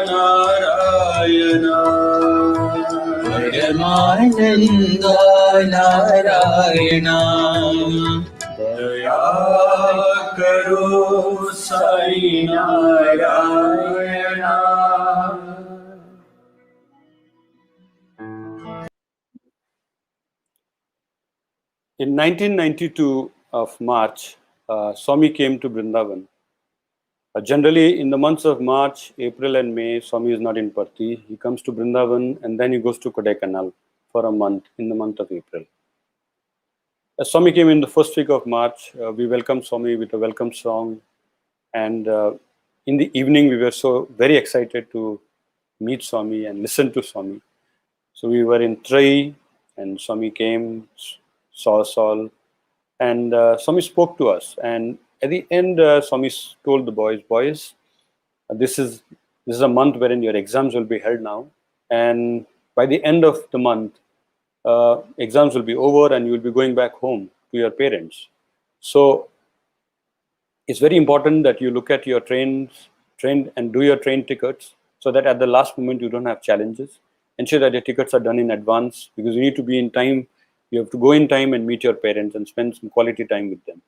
Narayana. Paramananda Narayana. Daya karo Sai Narayana. In 1992 of March, Swami came to Brindavan. Generally, in the months of March, April and May, Swami is not in Parthi. He comes to Brindavan and then he goes to Kodaikanal for a month in the month of April. As Swami came in the first week of March, we welcomed Swami with a welcome song. And in the evening, we were so very excited to meet Swami and listen to Swami. So we were in Trai and Swami came, saw us all. And Swami spoke to us. And at the end, Swami told the boys, this is a month wherein your exams will be held now. And by the end of the month, exams will be over and you will be going back home to your parents. So it's very important that you look at your train and do your train tickets so that at the last moment you don't have challenges. Ensure that your tickets are done in advance because you need to be in time. You have to go in time and meet your parents and spend some quality time with them.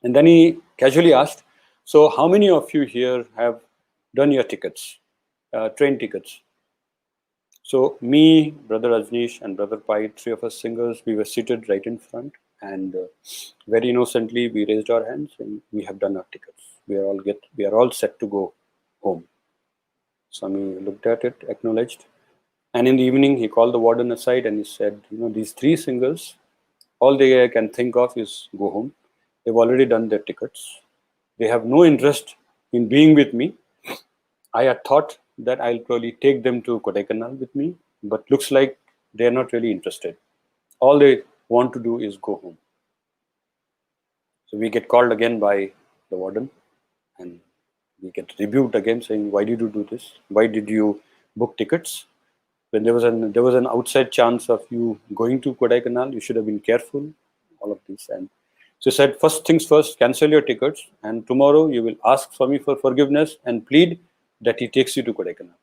And then he casually asked, so how many of you here have done your tickets, train tickets? So me, Brother Rajneesh and Brother Pai, three of us singers, we were seated right in front and very innocently we raised our hands and we have done our tickets. We are all set to go home. Swami looked at it, acknowledged. And in the evening, he called the warden aside and he said, these three singers, all they can think of is go home. They've already done their tickets. They have no interest in being with me. I had thought that I'll probably take them to Kodaikanal with me, but looks like they're not really interested. All they want to do is go home. So we get called again by the warden and we get rebuked again saying, why did you do this? Why did you book tickets? When there was an outside chance of you going to Kodaikanal, you should have been careful, all of this. And so he said, first things first, cancel your tickets. And tomorrow you will ask Swami for forgiveness and plead that he takes you to Kodaikanal.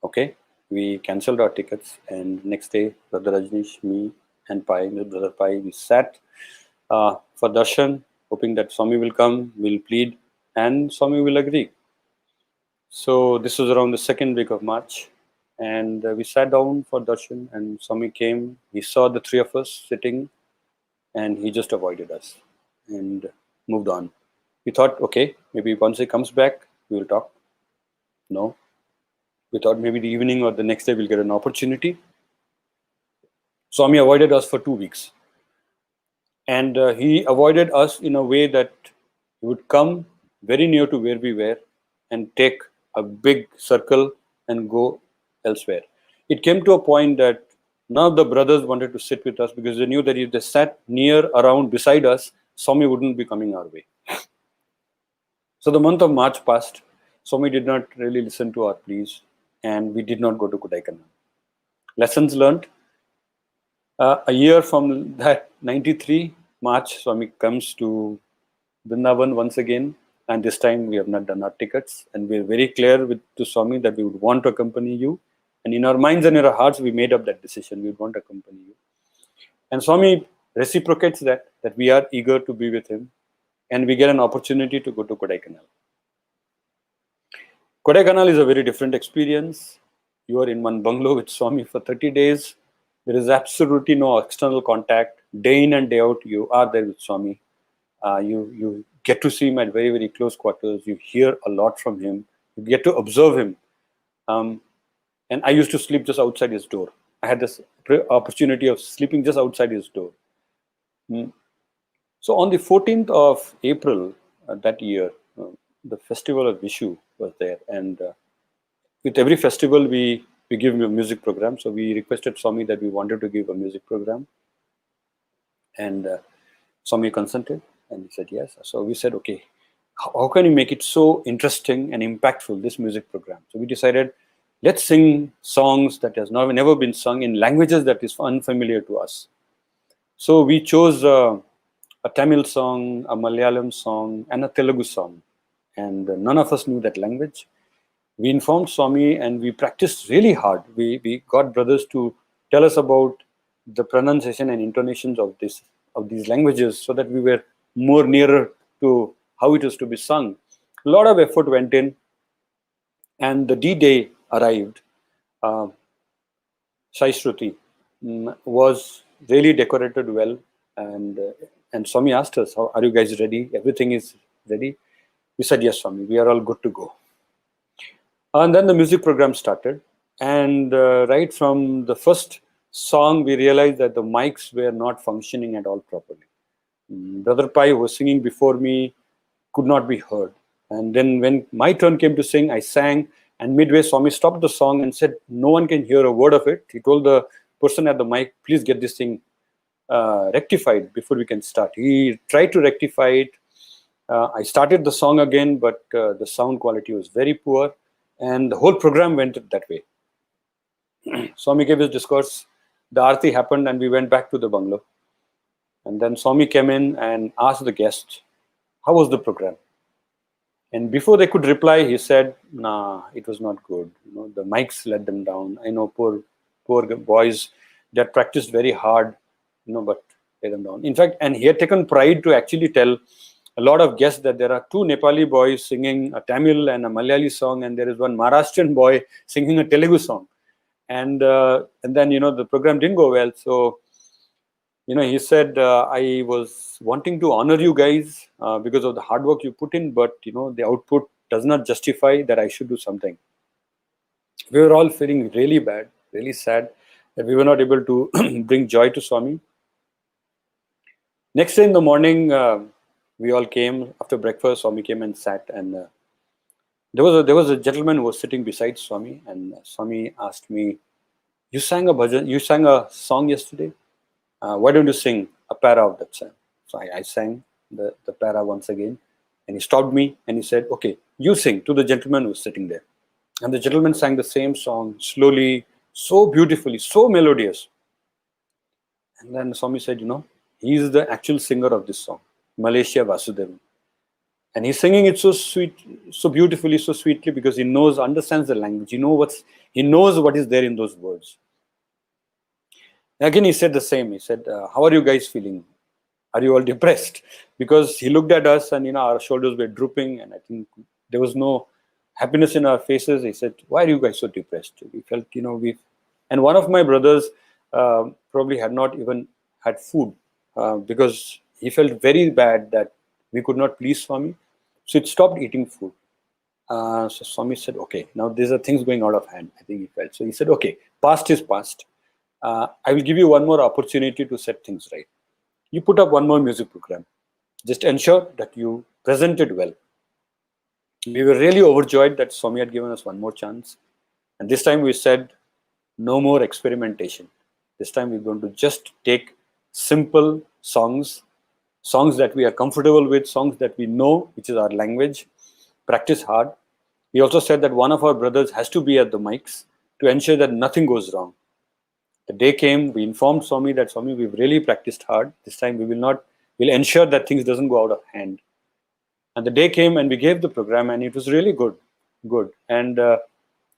Okay, we cancelled our tickets. And next day, Brother Rajneesh, me and Brother Pai, we sat for darshan, hoping that Swami will come, will plead, and Swami will agree. So this was around the second week of March, and we sat down for darshan, and Swami came. He saw the three of us sitting, and he just avoided us and moved on. We thought, okay, maybe once he comes back, we will talk. No. We thought maybe the evening or the next day we'll get an opportunity. Swami avoided us for 2 weeks. And he avoided us in a way that he would come very near to where we were and take a big circle and go elsewhere. It came to a point that none of the brothers wanted to sit with us because they knew that if they sat near, around, beside us, Swami wouldn't be coming our way. So the month of March passed. Swami did not really listen to our pleas, and we did not go to Kodaikanal. Lessons learned. A year from that, 93 March, Swami comes to Brindavan once again, and this time we have not done our tickets, and we are very clear to Swami that we would want to accompany you. And in our minds and in our hearts, we made up that decision. We would want to accompany you. And Swami reciprocates that we are eager to be with him, and we get an opportunity to go to Kodaikanal. Kodaikanal is a very different experience. You are in one bungalow with Swami for 30 days. There is absolutely no external contact. Day in and day out, you are there with Swami. You get to see him at very, very close quarters. You hear a lot from him. You get to observe him. And I used to sleep just outside his door. I had this opportunity of sleeping just outside his door. So on the 14th of April that year, the festival of Vishu was there. And with every festival, we give him a music program. So we requested Swami that we wanted to give a music program. And Swami consented and he said yes. So we said, okay, how can we make it so interesting and impactful, this music program? So we decided, let's sing songs that has never been sung in languages that is unfamiliar to us. So we chose a Tamil song, a Malayalam song, and a Telugu song. And none of us knew that language. We informed Swami and we practiced really hard. We got brothers to tell us about the pronunciation and intonations of these languages so that we were more nearer to how it is to be sung. A lot of effort went in, and the D-Day arrived. Sai Shruti was really decorated well, and Swami asked us, are you guys ready? Everything is ready? We said, yes, Swami, we are all good to go. And then the music program started, and right from the first song, we realized that the mics were not functioning at all properly. Brother Pai, who was singing before me, could not be heard. And then when my turn came to sing, I sang, and midway Swami stopped the song and said, no one can hear a word of it. He told the person at the mic, please get this thing rectified before we can start. He tried to rectify it. I started the song again, but the sound quality was very poor, and the whole program went that way. Swami gave his discourse, the Aarti happened, and we went back to the bungalow. And then Swami came in and asked the guests, how was the program? And before they could reply, he said, nah, it was not good. The mics let them down. I know poor boys that practiced very hard, but let them down. In fact, and he had taken pride to actually tell a lot of guests that there are two Nepali boys singing a Tamil and a Malayali song, and there is one Maharashtrian boy singing a Telugu song. And then, the program didn't go well. So, he said, I was wanting to honor you guys because of the hard work you put in, but, the output does not justify that I should do something. We were all feeling really bad, really sad that we were not able to bring joy to Swami. Next day in the morning, we all came after breakfast. Swami came and sat, and there was a gentleman who was sitting beside Swami, and Swami asked me, you sang a bhajan, you sang a song yesterday? Why don't you sing a para of that song? So I sang the para once again, and he stopped me and he said, okay, you sing, to the gentleman who was sitting there. And the gentleman sang the same song slowly, so beautifully, so melodious. And then Swami said, he is the actual singer of this song, Malaysia Vasudevan. And he's singing it so sweet, so beautifully, so sweetly, because he understands the language. He knows what is there in those words. Again, he said the same. He said, how are you guys feeling? Are you all depressed? Because he looked at us and, our shoulders were drooping, and I think there was no happiness in our faces. He said, "Why are you guys so depressed?" We felt, and one of my brothers probably had not even had food because he felt very bad that we could not please Swami. So it stopped eating food. So Swami said, "Okay, now these are things going out of hand." I think he felt. So he said, "Okay, past is past. I will give you one more opportunity to set things right. You put up one more music program. Just ensure that you present it well." We were really overjoyed that Swami had given us one more chance. And this time we said, no more experimentation. This time we're going to just take simple songs that we are comfortable with, songs that we know, which is our language, practice hard. He also said that one of our brothers has to be at the mics to ensure that nothing goes wrong. The day came, we informed Swami that, Swami, we've really practiced hard. This time we'll ensure that things doesn't go out of hand. And the day came and we gave the program and it was really good. And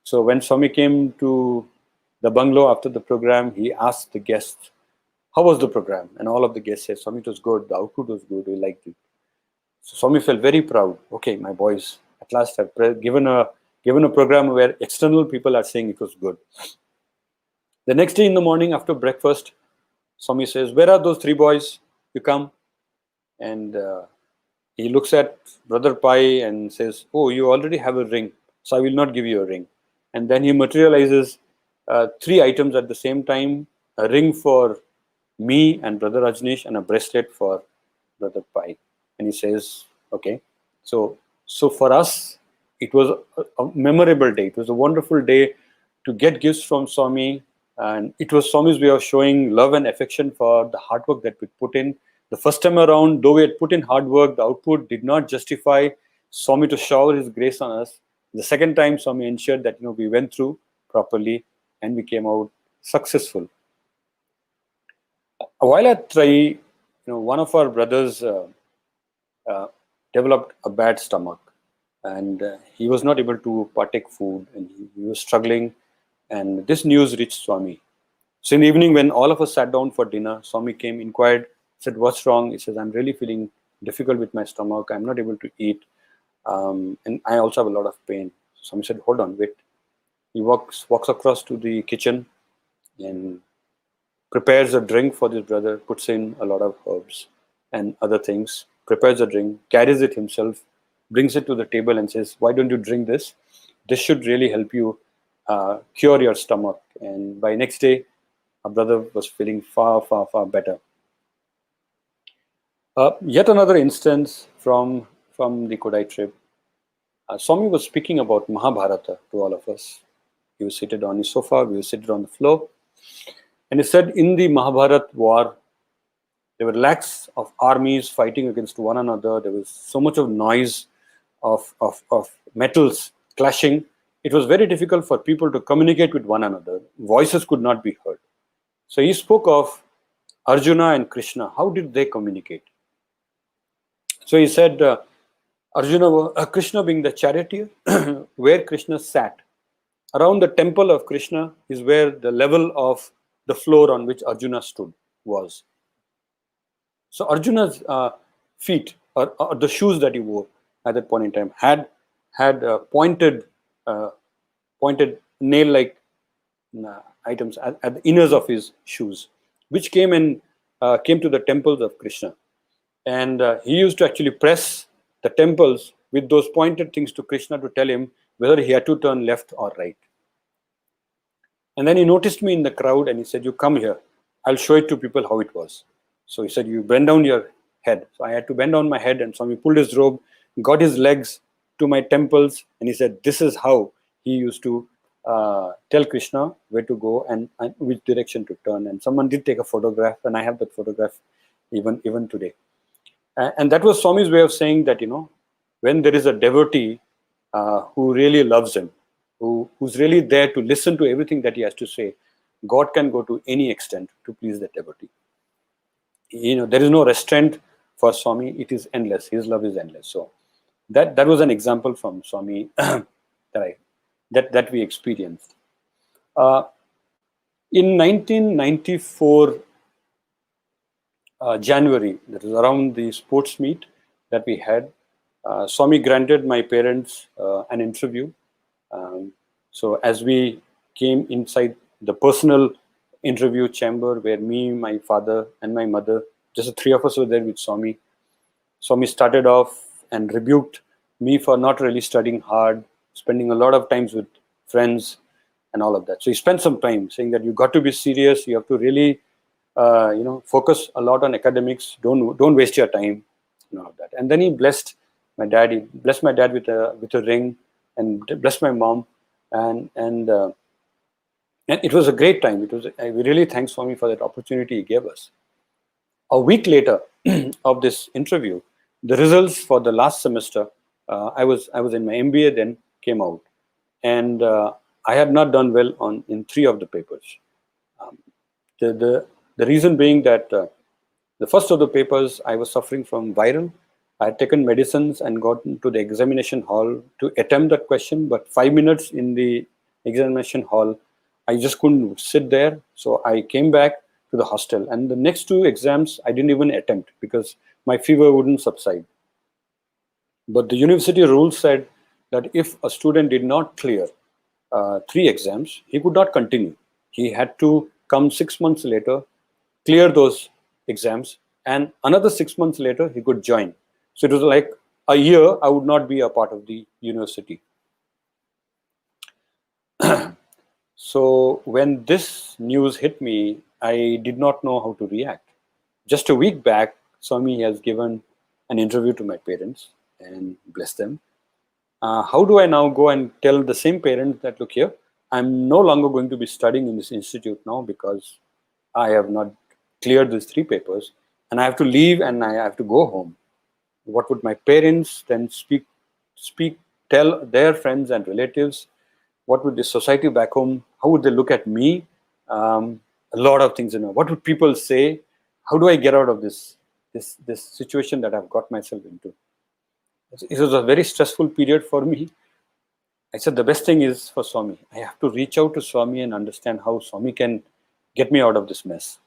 so when Swami came to the bungalow after the program, he asked the guests, "How was the program?" And all of the guests said, "Swami, it was good. The output was good. We liked it." So Swami felt very proud. Okay, my boys, at last have given a program where external people are saying it was good. The next day in the morning after breakfast, Swami says, "Where are those three boys? You come." And he looks at Brother Pai and says, "Oh, you already have a ring, so I will not give you a ring." And then he materializes three items at the same time: a ring for me and Brother Rajneesh and a bracelet for Brother Pai. And he says, "Okay." So for us, it was a memorable day. It was a wonderful day to get gifts from Swami. And it was Swami's way of showing love and affection for the hard work that we put in. The first time around, though we had put in hard work, the output did not justify Swami to shower his grace on us. The second time, Swami ensured that we went through properly and we came out successful. While at Trai, one of our brothers developed a bad stomach, and he was not able to partake food, and he was struggling. And this news reached Swami. So in the evening, when all of us sat down for dinner, Swami came, inquired, said, "What's wrong?" He says, "I'm really feeling difficult with my stomach. I'm not able to eat. And I also have a lot of pain." Swami said, "Hold on, wait." He walks across to the kitchen and prepares a drink for this brother, puts in a lot of herbs and other things, prepares a drink, carries it himself, brings it to the table and says, "Why don't you drink this? This should really help you cure your stomach." And by next day, our brother was feeling far, far, far better. Yet another instance from the Kodai trip. Swami was speaking about Mahabharata to all of us. He was seated on his sofa, we were seated on the floor. And he said, in the Mahabharata war, there were lakhs of armies fighting against one another. There was so much of noise of metals clashing. It was very difficult for people to communicate with one another. Voices could not be heard. So he spoke of Arjuna and Krishna. How did they communicate? So he said, Krishna being the charioteer, where Krishna sat. Around the temple of Krishna is where the level of the floor on which Arjuna stood was. So Arjuna's feet, or the shoes that he wore at that point in time, had pointed nail-like items at the inners of his shoes, which came to the temples of Krishna. And he used to actually press the temples with those pointed things to Krishna to tell him whether he had to turn left or right. And then he noticed me in the crowd and he said, "You come here. I'll show it to people how it was." So he said, "You bend down your head." So I had to bend down my head, and Swami pulled his robe, got his legs to my temples, and he said, "This is how he used to tell Krishna where to go and which direction to turn." And someone did take a photograph, and I have that photograph even today. And that was Swami's way of saying that, when there is a devotee who really loves him, who's really there to listen to everything that he has to say, God can go to any extent to please that devotee. There is no restraint for Swami. It is endless. His love is endless. So that was an example from Swami that we experienced. In 1994 January, that was around the sports meet that we had, Swami granted my parents an interview. So as we came inside the personal interview chamber where me, my father and my mother, just the three of us were there with Swami. Swami started off and rebuked me for not really studying hard, spending a lot of times with friends and all of that. So he spent some time saying that you got to be serious. You have to really, focus a lot on academics. Don't waste your time and all of that. And then he blessed my dad. He blessed my dad with a ring, and blessed my mom. And it was a great time. We really thank Swami for that opportunity he gave us. A week later of this interview, the results for the last semester, I was in my M.B.A. then, came out, and I had not done well in 3 of the papers. The reason being that the first of the papers I was suffering from viral. I had taken medicines and gotten to the examination hall to attempt that question, but 5 minutes in the examination hall, I just couldn't sit there. So I came back to the hostel, and the next 2 exams I didn't even attempt because my fever wouldn't subside. But the university rules said that if a student did not clear 3 exams, he could not continue. He had to come 6 months later, clear those exams, and another 6 months later he could join. So it was like a year I would not be a part of the university. So when this news hit me, I did not know how to react. Just a week back, Swami has given an interview to my parents and blessed them. How do I now go and tell the same parents that, look here, I'm no longer going to be studying in this institute now because I have not cleared these 3 papers, and I have to leave and I have to go home. What would my parents then tell their friends and relatives? What would the society back home, how would they look at me? A lot of things, what would people say? How do I get out of this situation that I've got myself into? It was a very stressful period for me. I said the best thing is for Swami. I have to reach out to Swami and understand how Swami can get me out of this mess.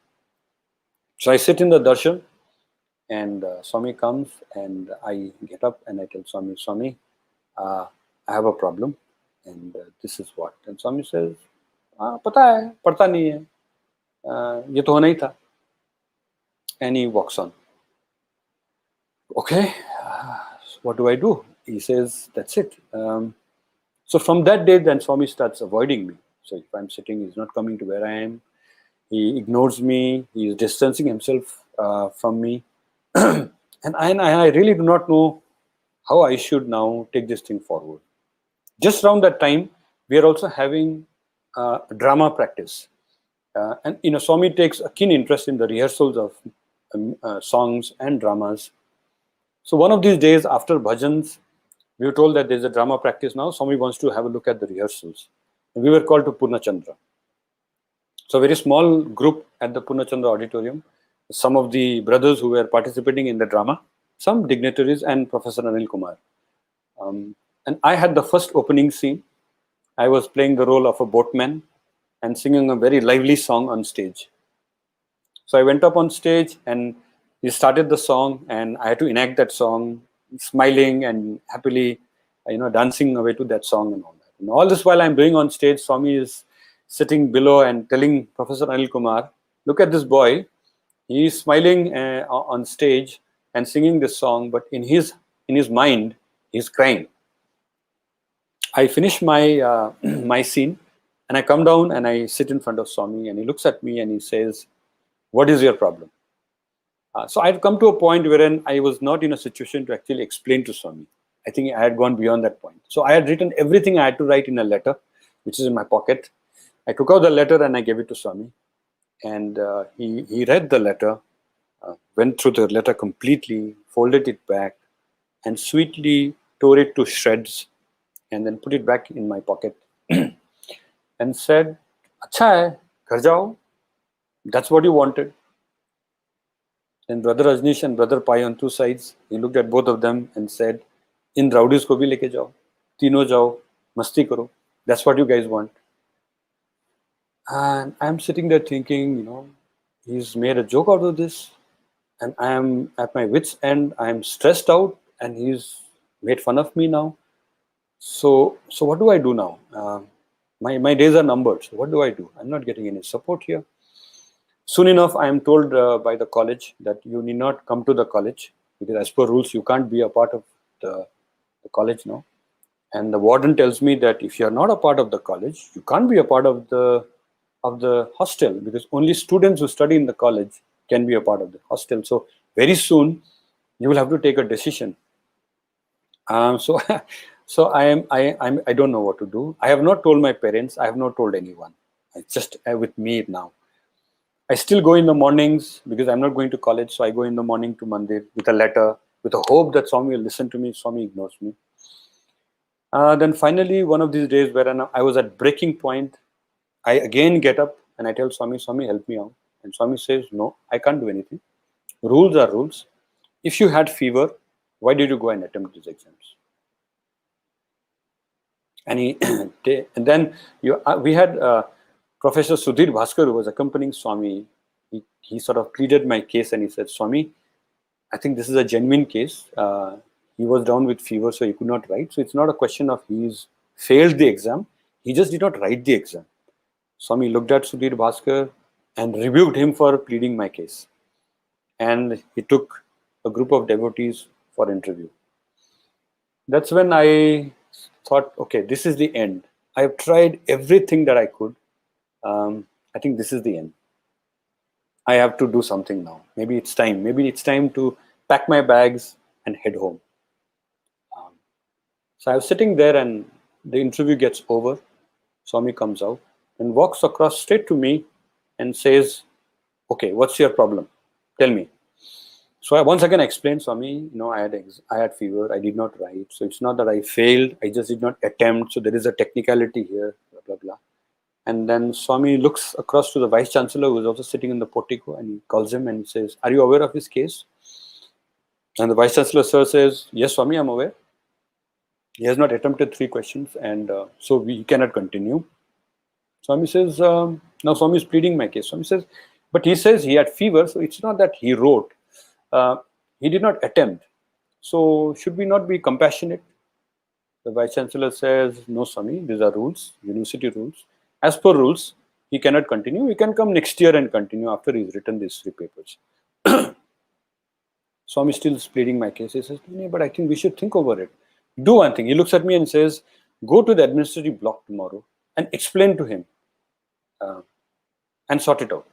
So I sit in the darshan, and Swami comes, and I get up and I tell Swami, I have a problem, and this is what. And Swami says, पता है, पढ़ता नहीं है, ये तो होना ही था. And he walks on. Okay, what do I do? He says, that's it. So from that day, then Swami starts avoiding me. So if I'm sitting, he's not coming to where I am. He ignores me. He's distancing himself from me. And I really do not know how I should now take this thing forward. Just around that time, we are also having drama practice. And Swami takes a keen interest in the rehearsals of songs and dramas. So one of these days after bhajans, we were told that there's a drama practice now. Swami wants to have a look at the rehearsals. And we were called to Purnachandra. So a very small group at the Purnachandra auditorium. Some of the brothers who were participating in the drama, some dignitaries, and Professor Anil Kumar. And I had the first opening scene. I was playing the role of a boatman and singing a very lively song on stage. So I went up on stage and he started the song, and I had to enact that song, smiling and happily, dancing away to that song and all that. And all this while I'm doing on stage, Swami is sitting below and telling Professor Anil Kumar, look at this boy. He is smiling on stage and singing this song, but in his mind, he's crying. I finish my my scene, and I come down and I sit in front of Swami, and he looks at me and he says, what is your problem? So I had come to a point wherein I was not in a situation to actually explain to Swami. I think I had gone beyond that point. So I had written everything I had to write in a letter, which is in my pocket. I took out the letter and I gave it to Swami. And he read the letter, went through the letter completely, folded it back, and sweetly tore it to shreds, and then put it back in my pocket and said, "Acha hai, ghar jao. That's what you wanted." Then Brother Rajneesh and Brother Pai on 2 sides, he looked at both of them and said, "In rowdies ko bhi leke jao. Tino jao, masti karo. That's what you guys want." And I'm sitting there thinking, he's made a joke out of this, and I am at my wit's end. I am stressed out, and he's made fun of me now. So what do I do now? My days are numbered. So what do I do? I'm not getting any support here. Soon enough, I am told by the college that you need not come to the college because as per rules, you can't be a part of the college now. And the warden tells me that if you are not a part of the college, you can't be a part of the hostel because only students who study in the college can be a part of the hostel. So very soon, you will have to take a decision. So so I don't know what to do. I have not told my parents. I have not told anyone. It's just with me now. I still go in the mornings because I'm not going to college. So I go in the morning to Mandir with a letter, with a hope that Swami will listen to me. Swami ignores me. Then finally, one of these days where I was at breaking point, I again get up and I tell Swami, Swami, help me out. And Swami says, no, I can't do anything. Rules are rules. If you had fever, why did you go and attempt these exams? And and then we had Professor Sudhir Bhaskar, who was accompanying Swami. He sort of pleaded my case and he said, Swami, I think this is a genuine case. He was down with fever, so he could not write. So it's not a question of he's failed the exam. He just did not write the exam. Swami looked at Sudhir Bhaskar and rebuked him for pleading my case. And he took a group of devotees for interview. That's when I thought, okay, this is the end. I have tried everything that I could. I think this is the end. I have to do something now. Maybe it's time. Maybe it's time to pack my bags and head home. So I was sitting there and the interview gets over. Swami comes out and walks across straight to me and says, okay, what's your problem? Tell me. So I once again explained, Swami, I had fever. I did not write. So it's not that I failed. I just did not attempt. So there is a technicality here, blah, blah, blah. And then Swami looks across to the Vice Chancellor, who is also sitting in the portico, and he calls him and he says, are you aware of his case? And the Vice Chancellor, sir, says, yes, Swami, I'm aware. He has not attempted 3 questions, and so we cannot continue. Swami says, now Swami is pleading my case. Swami says, but he says he had fever, so it's not that he wrote. He did not attempt. So should we not be compassionate? The Vice Chancellor says, no, Swami, these are rules, university rules. As per rules, he cannot continue. He can come next year and continue after he's written these 3 papers. Swami still is pleading my case. He says, no, but I think we should think over it. Do one thing. He looks at me and says, go to the administrative block tomorrow and explain to him and sort it out.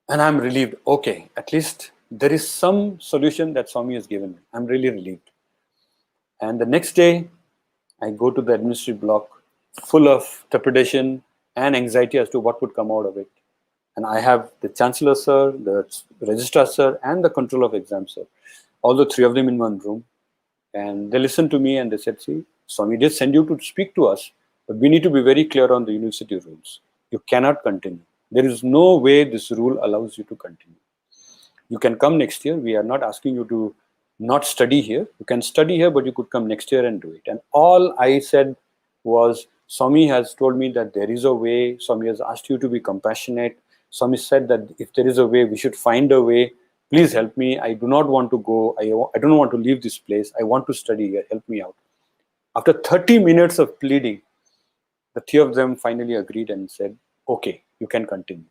And I'm relieved. Okay, at least there is some solution that Swami has given me. I'm really relieved. And the next day, I go to the administrative block full of trepidation and anxiety as to what would come out of it. And I have the Chancellor, sir, the Registrar, sir, and the Control of Exams, sir. All the 3 of them in one room. And they listened to me and they said, see, Swami did send you to speak to us, but we need to be very clear on the university rules. You cannot continue. There is no way this rule allows you to continue. You can come next year. We are not asking you to not study here. You can study here, but you could come next year and do it. And all I said was, Swami has told me that there is a way. Swami has asked you to be compassionate. Swami said that if there is a way, we should find a way. Please help me. I do not want to go. I don't want to leave this place. I want to study here. Help me out. After 30 minutes of pleading, the 3 of them finally agreed and said, okay, you can continue.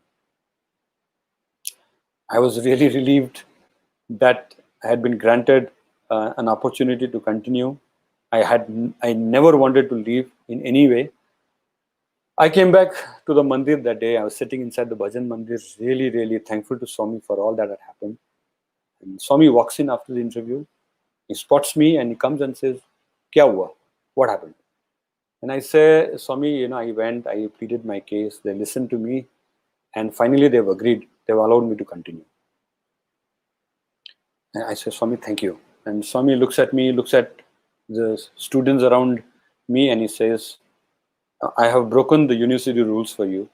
I was really relieved that I had been granted an opportunity to continue. I never wanted to leave in any way. I came back to the mandir that day. I was sitting inside the bhajan mandir, really, really thankful to Swami for all that had happened. And Swami walks in after the interview. He spots me and he comes and says, Kya hua? What happened? And I say, Swami, I went, I pleaded my case. They listened to me. And finally, they've agreed. They've allowed me to continue. And I say, Swami, thank you. And Swami looks at me, looks at the students around me, and he says, I have broken the university rules for you.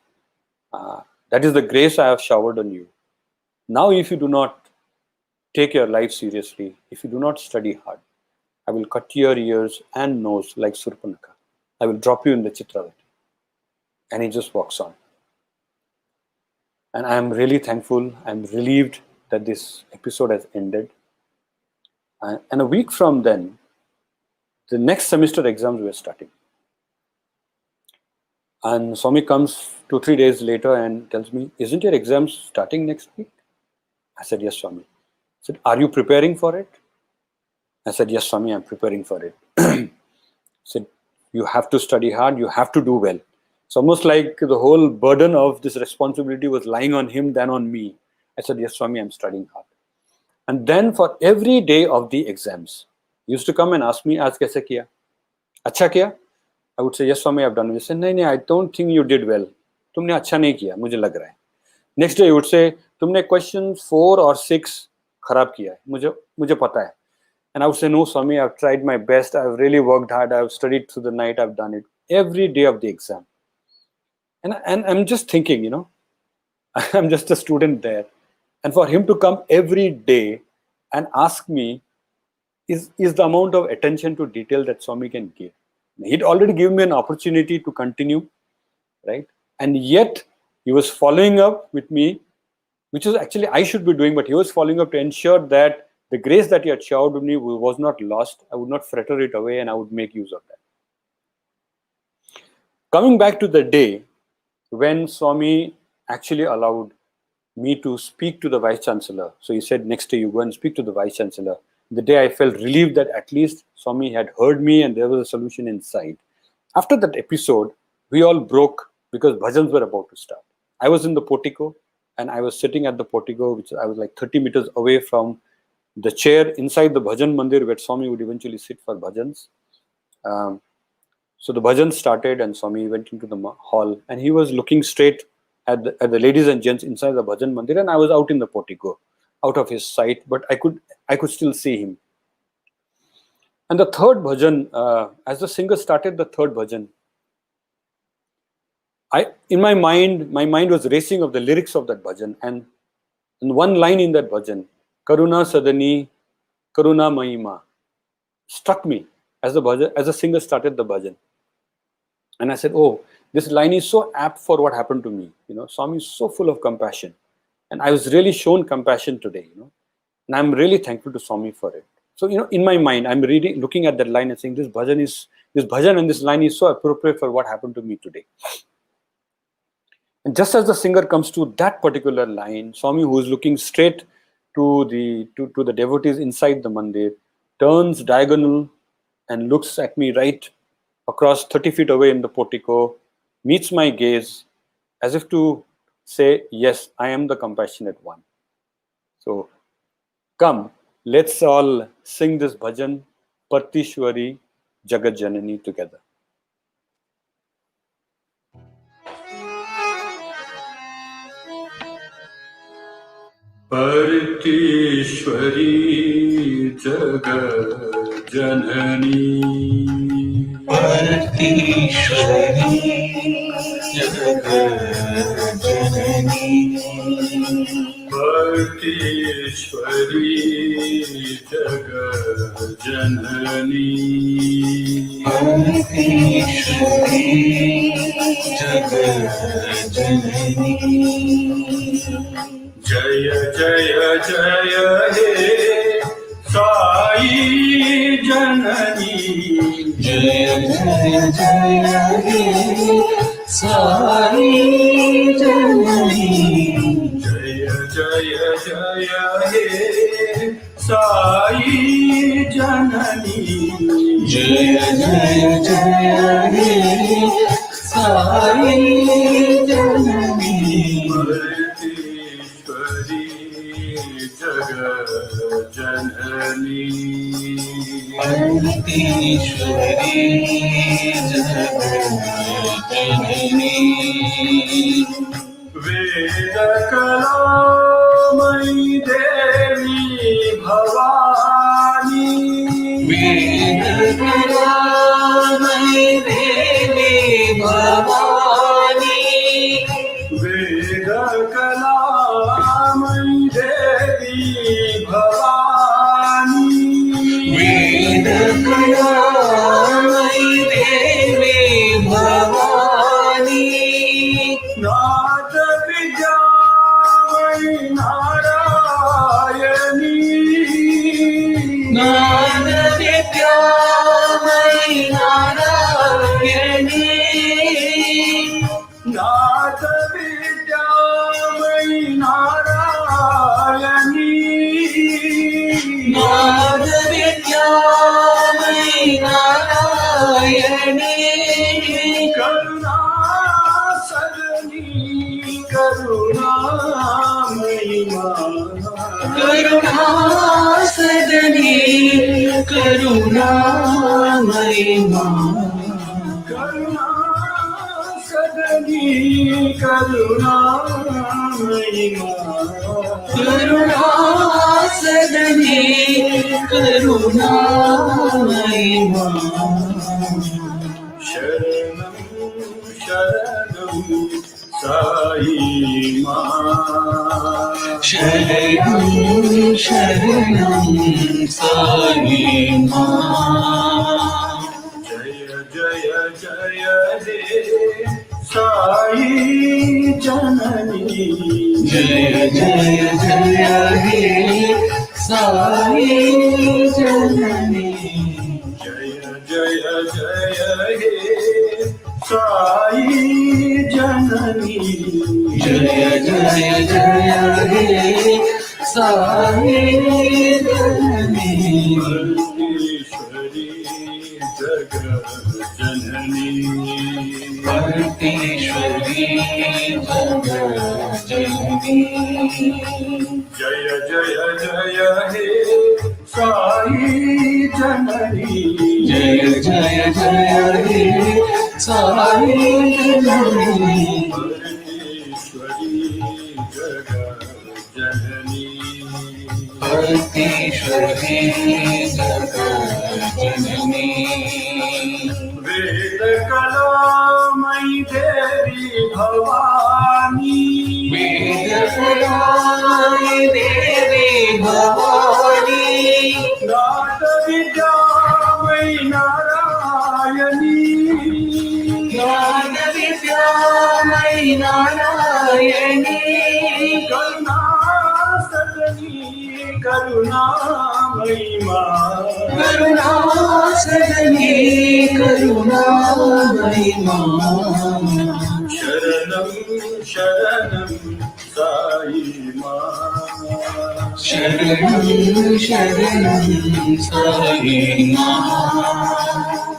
That is the grace I have showered on you. Now, if you do not take your life seriously, if you do not study hard, I will cut your ears and nose like Surpanaka. I will drop you in the Chitravati. And he just walks on. And I am really thankful. I'm relieved that this episode has ended. And a week from then, the next semester exams were starting. And Swami comes 2-3 days later and tells me, "Isn't your exams starting next week?" I said, "Yes, Swami." He said, "Are you preparing for it?" I said, "Yes, Swami, I'm preparing for it." He said, "You have to study hard, you have to do well." It's almost like the whole burden of this responsibility was lying on him than on me. I said, "Yes, Swami, I'm studying hard." And then for every day of the exams, he used to come and ask me, "Aaj kaise kiya? Acha kiya?" I would say, "Yes, Swami, I've done it." He said, "No, I don't think you did well. तुमने अच्छा नहीं किया, मुझे लग रहा है." Next day he would say, "तुमने question 4 or 6 खराब किया है, मुझे पता है." And I would say, "No, Swami, I've tried my best. I've really worked hard. I've studied through the night. I've done it." Every day of the exam. And I'm just thinking, I'm just a student there. And for him to come every day and ask me is the amount of attention to detail that Swami can give. He'd already given me an opportunity to continue, right? And yet he was following up with me, which is actually I should be doing, but he was following up to ensure that the grace that he had showered with me was not lost. I would not fritter it away, and I would make use of that. Coming back to the day when Swami actually allowed me to speak to the Vice Chancellor. So he said, "Next day you go and speak to the Vice Chancellor." The day I felt relieved that at least Swami had heard me and there was a solution in sight. After that episode, we all broke because bhajans were about to start. I was in the portico and I was sitting at the portico, which I was like 30 meters away from the chair inside the bhajan mandir where Swami would eventually sit for bhajans. So the bhajan started and Swami went into the hall and he was looking straight at the ladies and gents inside the bhajan mandir, and I was out in the portico, out of his sight, but I could still see him. And the third bhajan, as the singer started the third bhajan, in my mind was racing of the lyrics of that bhajan, and in one line in that bhajan, "Karuna Sadani, Karuna Mahima," struck me as the singer started the bhajan. And I said, "Oh, this line is so apt for what happened to me. Swami is so full of compassion. And I was really shown compassion today, And I'm really thankful to Swami for it." So, in my mind, I'm really looking at that line and saying, this bhajan and this line is so appropriate for what happened to me today. And just as the singer comes to that particular line, Swami, who is looking straight to the devotees inside the mandir, turns diagonal and looks at me right across 30 feet away in the portico, meets my gaze as if to say, "Yes, I am the compassionate one." So come, let's all sing this bhajan, Partishwari Jagat Janani, together. Partishwari Jagat Janani, Partishwari Jagat Janani, Partishwari Jagat Janani, Partishwari Jagat Janani. Jaya Jaya Jaya He Sai Janani, Jaya Jaya Jaya He Sai Janani, Jaya Jaya Jaya He Sai Janani, Jaya Jaya Jaya He Sai Janani. Jagat Janani, Partishwari Jagat Janani, Veda Kalamai Devi Bhavani, Veda Kalamai Devi Bhavani, Veda Kalamai Devi Bhavani, Veda Kalamai Devi Bhavani, Nada Vidyamai Narayani, करुणा सदनी करुणामयी माँ करुणा सदनी करुणामयी माँ करुणा सदनी करुणामयी माँ शरणं शरणं साई माँ शरणं शरणं साई माँ जय जय जय हे साई जननी जय जय जय हे साई जननी जय जय जय हे साई जननी जय जय जय हे साई जननी परमेश्वरी जगत जननी परमेश्वरी जगत जननी जय जय जय हे साई जननी जय जय जय हे साई जननी परमेश्वरी जगत जननी परमेश्वरी जगत जननी वेद कलामयी देवी भवानी वेद कलामयी देवी भवानी नाद विद्यामयी नारायणी नाद विद्यामयी नारायणी करुणा सदनी करुणामयी माँ करुणा सदनी करुणामयी माँ शरणं शरणं साई माँ शरणं शरणं साई माँ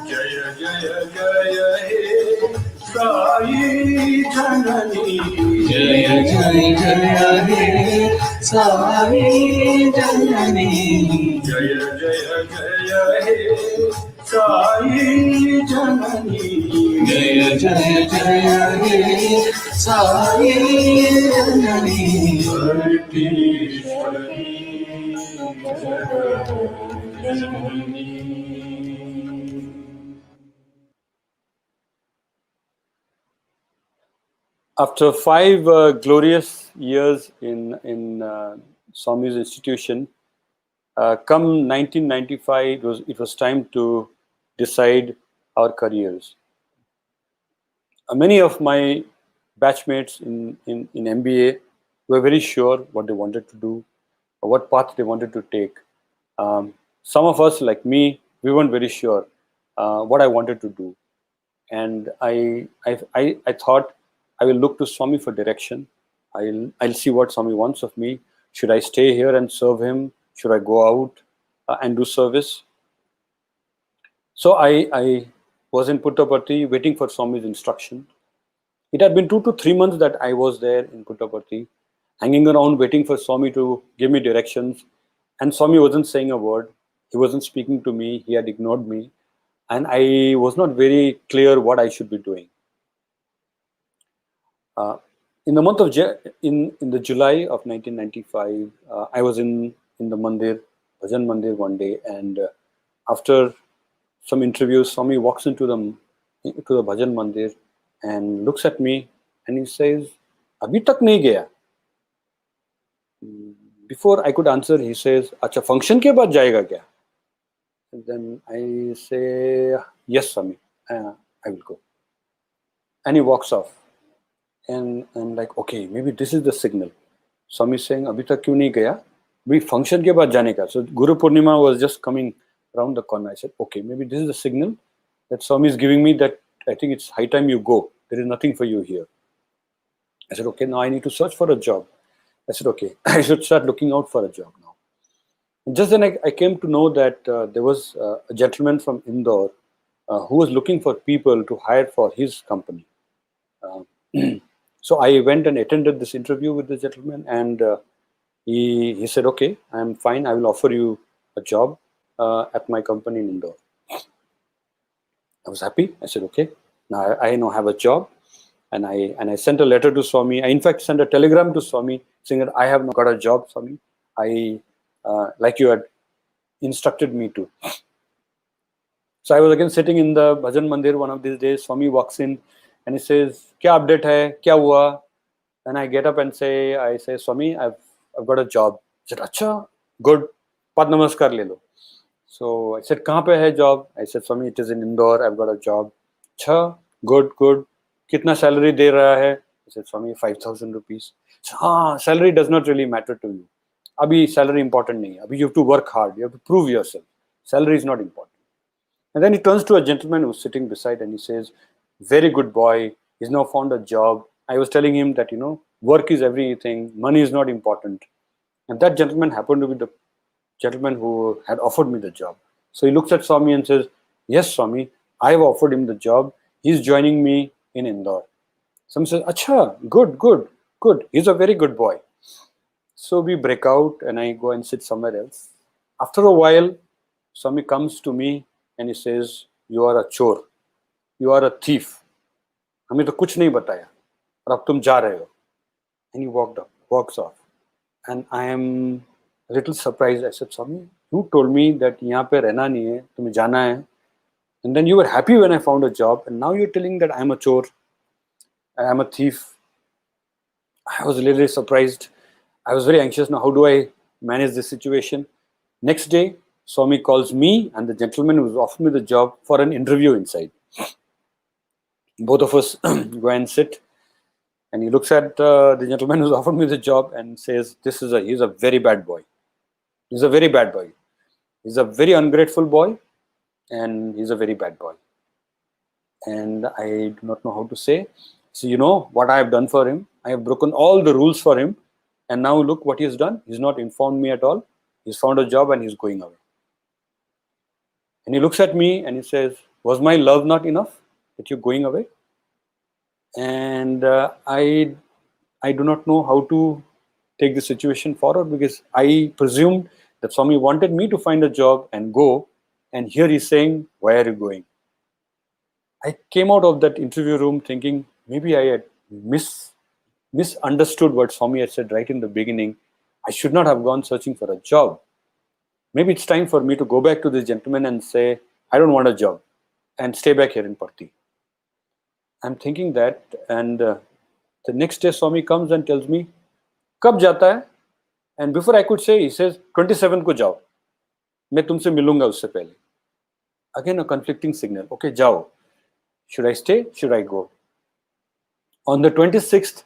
जय जय जय हे साई जननी जय जय जय हे साई जननी जय जय जय हे साई जननी जय जय जय हे साई जननी परमेश्वरी जगत जननी After 5 glorious years in Swami's institution, come 1995, it was time to decide our careers. Many of my batchmates in M.B.A were very sure what they wanted to do, or what path they wanted to take. Some of us, like me, we weren't very sure what I wanted to do, and I thought I will look to Swami for direction. I'll see what Swami wants of me. Should I stay here and serve him? Should I go out and do service? So I was in Puttaparthi waiting for Swami's instruction. It had been 2 to 3 months that I was there in Puttaparthi, hanging around waiting for Swami to give me directions. And Swami wasn't saying a word. He wasn't speaking to me. He had ignored me. And I was not very clear what I should be doing. In the month of in the July of 1995, I was in the mandir, Bhajan Mandir one day, and after some interviews, Swami walks into the Bhajan Mandir and looks at me and he says, "Abhi tak nahi gaya." Before I could answer, he says, "Acha, function ke baad jayega kya?" And then I say, "Yes, Swami, I will go." And he walks off. And I'm like, okay, maybe this is the signal. Swami is saying, "Abhi tak kyun nahi gaya? Bhi function ke baad jane ka." So Guru Purnima was just coming around the corner. I said, okay, maybe this is the signal that Swami is giving me, that I think it's high time you go. There is nothing for you here. I said, okay, now I need to search for a job. I said, okay, I should start looking out for a job now. And just then I came to know that there was a gentleman from Indore who was looking for people to hire for his company. So I went and attended this interview with the gentleman, and He said, okay, I'm fine. I will offer you a job at my company in Indore. I was happy. I said, okay, now I now have a job. And I sent a letter to Swami. I in fact sent a telegram to Swami saying that I have now got a job, Swami. I like you had instructed me to. So I was again sitting in the Bhajan Mandir one of these days. Swami walks in and he says, "Kya update hai? Kya hua?" And I get up and I say, Swami, I've got a job. He said, Acha, good. Pad namaskar le lo. So I said, "Kahan pe hai job?" I said, Swami, it is in Indore. I've got a job. Acha, good, good. Kitna salary de raha hai? I said, Swami, 5,000 rupees. Haan, salary does not really matter to you. Abhi salary important nahi. Abhi you have to work hard. You have to prove yourself. Salary is not important. And then he turns to a gentleman who's sitting beside and he says, very good boy. He's now found a job. I was telling him that, work is everything. Money is not important. And that gentleman happened to be the gentleman who had offered me the job. So he looks at Swami and says, yes, Swami, I've offered him the job. He's joining me in Indore. Swami says, Acha, good, good, good. He's a very good boy. So we break out and I go and sit somewhere else. After a while, Swami comes to me and he says, you are a chor. You are a thief. हमें तो कुछ नहीं बताया और अब तुम जा रहे हो. And he walks off. And I am a little surprised. I said, Swami, you told me that यहाँ पे रहना नहीं है, तुम्हें जाना है. And then you were happy when I found a job. And now you're telling that I'm a chor. I'm a thief. I was a little surprised. I was very anxious. Now, how do I manage this situation? Next day, Swami calls me and the gentleman who offered me the job for an interview inside. Both of us go and sit. And he looks at the gentleman who's offered me the job and says, he's a very bad boy. He's a very bad boy. He's a very ungrateful boy. And he's a very bad boy. And I do not know how to say. So you know what I have done for him? I have broken all the rules for him. And now look what he has done. He's not informed me at all. He's found a job and he's going away. And he looks at me and he says, was my love not enough that you're going away? And I do not know how to take the situation forward because I presumed that Swami wanted me to find a job and go. And here he's saying, why are you going? I came out of that interview room thinking maybe I had misunderstood what Swami had said right in the beginning. I should not have gone searching for a job. Maybe it's time for me to go back to this gentleman and say, I don't want a job and stay back here in Parthi. I'm thinking that, and the next day Swami comes and tells me, Kab jata hai? And before I could say, he says, 27 ko jao. Main tumse milunga usse pehle. Again, a conflicting signal. Okay, jao. Should I stay? Should I go? On the 26th,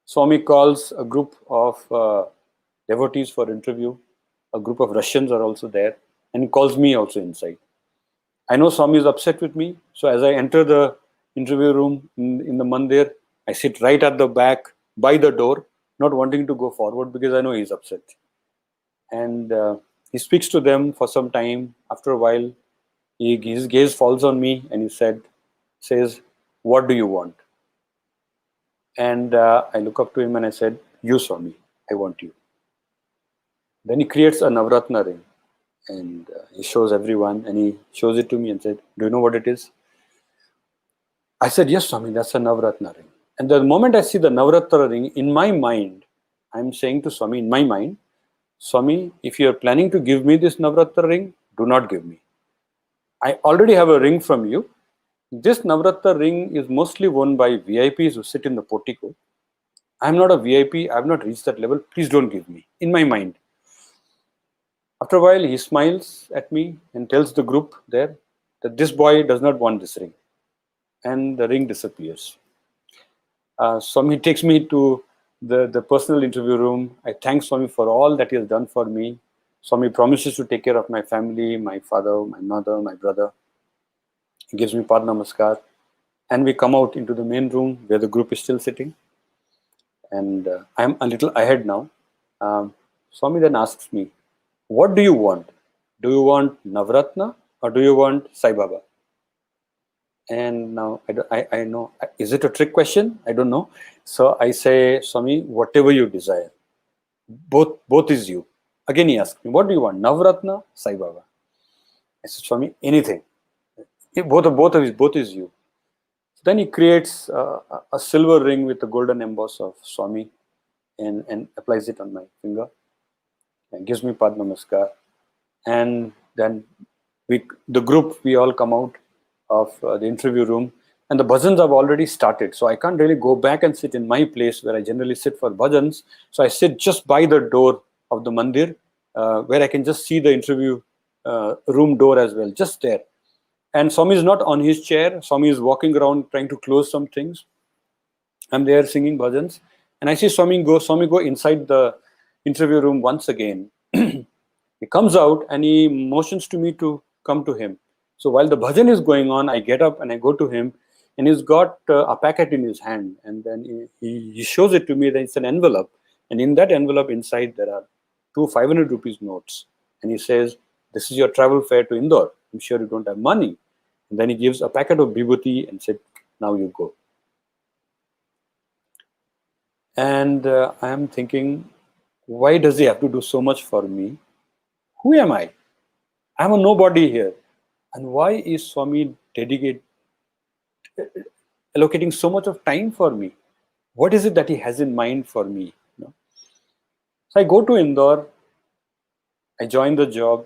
Swami calls a group of devotees for interview. A group of Russians are also there. And he calls me also inside. I know Swami is upset with me. So as I enter the interview room in the mandir, I sit right at the back by the door, not wanting to go forward because I know he's upset. And he speaks to them for some time. After a while, his gaze falls on me and he says, what do you want? And I look up to him and I said, you Swami, I want you. Then he creates a Navratna ring and he shows everyone and he shows it to me and said, do you know what it is? I said, yes, Swami, that's a Navratna ring. And the moment I see the Navratna ring, in my mind, I'm saying to Swami, in my mind, Swami, if you are planning to give me this Navratna ring, do not give me. I already have a ring from you. This Navratna ring is mostly worn by VIPs who sit in the portico. I'm not a VIP. I have not reached that level. Please don't give me. In my mind. After a while, he smiles at me and tells the group there that this boy does not want this ring. And the ring disappears. Swami takes me to the personal interview room. I thank Swami for all that he has done for me. Swami promises to take care of my family, my father, my mother, my brother. He gives me Pad Namaskar. And we come out into the main room where the group is still sitting. And I'm a little ahead now. Swami then asks me, what do you want? Do you want Navratna or do you want Sai Baba? And now I know, is it a trick question? I don't know. So I say, Swami, whatever you desire. both is you. Again, he asked me, what do you want? Navratna, Sai Baba. I said, Swami, anything. Both is you. Then he creates a silver ring with a golden emboss of Swami and applies it on my finger and gives me Pad Namaskar. And then the group, we all come out of the interview room, and the bhajans have already started. So I can't really go back and sit in my place where I generally sit for bhajans. So I sit just by the door of the mandir, where I can just see the interview room door as well, just there. And Swami is not on his chair. Swami is walking around trying to close some things. I'm there singing bhajans, and I see Swami go inside the interview room once again. He comes out and he motions to me to come to him. So while the bhajan is going on, I get up and I go to him, and he's got a packet in his hand, and then he shows it to me. That it's an envelope, and in that envelope inside there are 2 500 rupees notes, and he says, "This is your travel fare to Indore. I'm sure you don't have money." And then he gives a packet of vibhuti and said, "Now you go." And I am thinking, why does he have to do so much for me? Who am I? I'm a nobody here. And why is Swami allocating so much of time for me? What is it that he has in mind for me? You know? So I go to Indore, I join the job,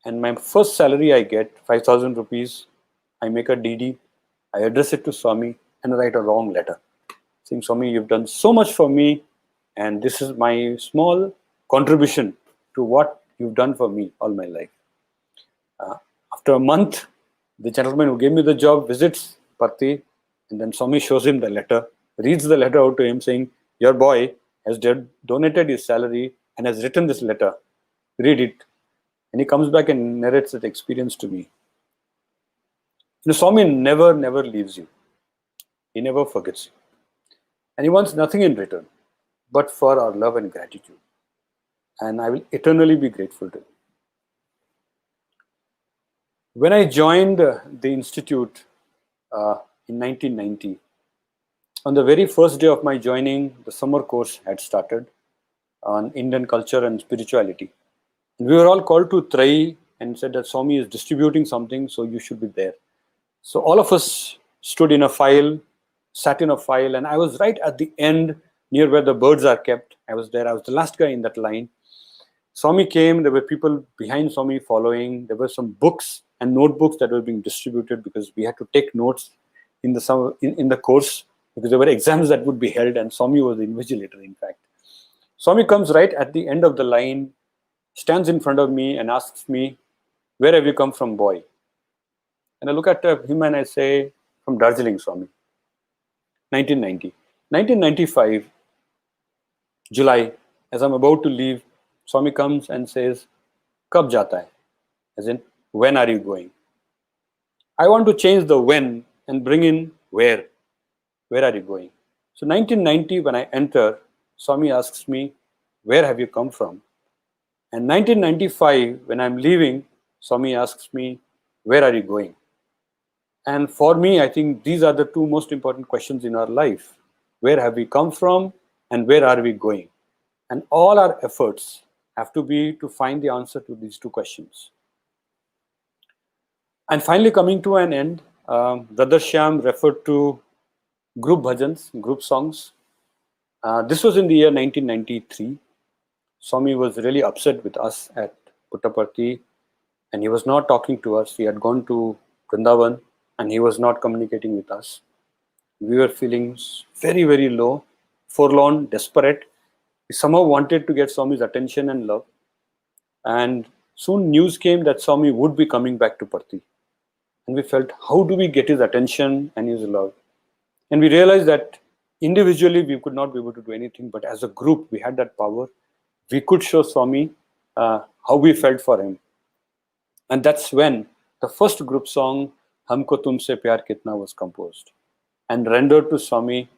and my first salary I get, 5,000 rupees. I make a DD, I address it to Swami, and write a wrong letter, saying, "Swami, you've done so much for me, and this is my small contribution to what you've done for me all my life." After a month, the gentleman who gave me the job visits Parthi, and then Swami shows him the letter, reads the letter out to him saying, "Your boy has donated his salary and has written this letter. Read it." And he comes back and narrates that experience to me. You know, Swami never leaves you. He never forgets you. And he wants nothing in return but for our love and gratitude. And I will eternally be grateful to him. When I joined the institute in 1990, on the very first day of my joining, the summer course had started on Indian culture and spirituality. And we were all called to Trai and said that Swami is distributing something, so you should be there. So all of us stood in a file, sat in a file, and I was right at the end near where the birds are kept. I was there. I was the last guy in that line. Swami came. There were people behind Swami following. There were some books and notebooks that were being distributed because we had to take notes in the course because there were exams that would be held, and Swami was the invigilator, in fact. Swami comes right at the end of the line, stands in front of me and asks me, "Where have you come from, boy?" And I look at him and I say, "From Darjeeling, Swami." 1990. 1995, July, as I'm about to leave, Swami comes and says, "Kab jata hai?" As in, when are you going? I want to change the when and bring in where. Where are you going? So 1990, when I enter, Swami asks me, "Where have you come from?" And 1995, when I'm leaving, Swami asks me, "Where are you going?" And for me, I think these are the two most important questions in our life. Where have we come from and where are we going? And all our efforts have to be to find the answer to these two questions. And finally, coming to an end, Brother Shyam referred to group bhajans, group songs. This was in the year 1993. Swami was really upset with us at Puttaparthi, and he was not talking to us. He had gone to Brindavan, and he was not communicating with us. We were feeling very, very low, forlorn, desperate. We somehow wanted to get Swami's attention and love. And soon news came that Swami would be coming back to Parthi. And we felt, how do we get his attention and his love? And we realized that individually we could not be able to do anything, but as a group we had that power. We could show Swami how we felt for him. And that's when the first group song, Humko Tumse Pyar Kitna, was composed and rendered to Swami,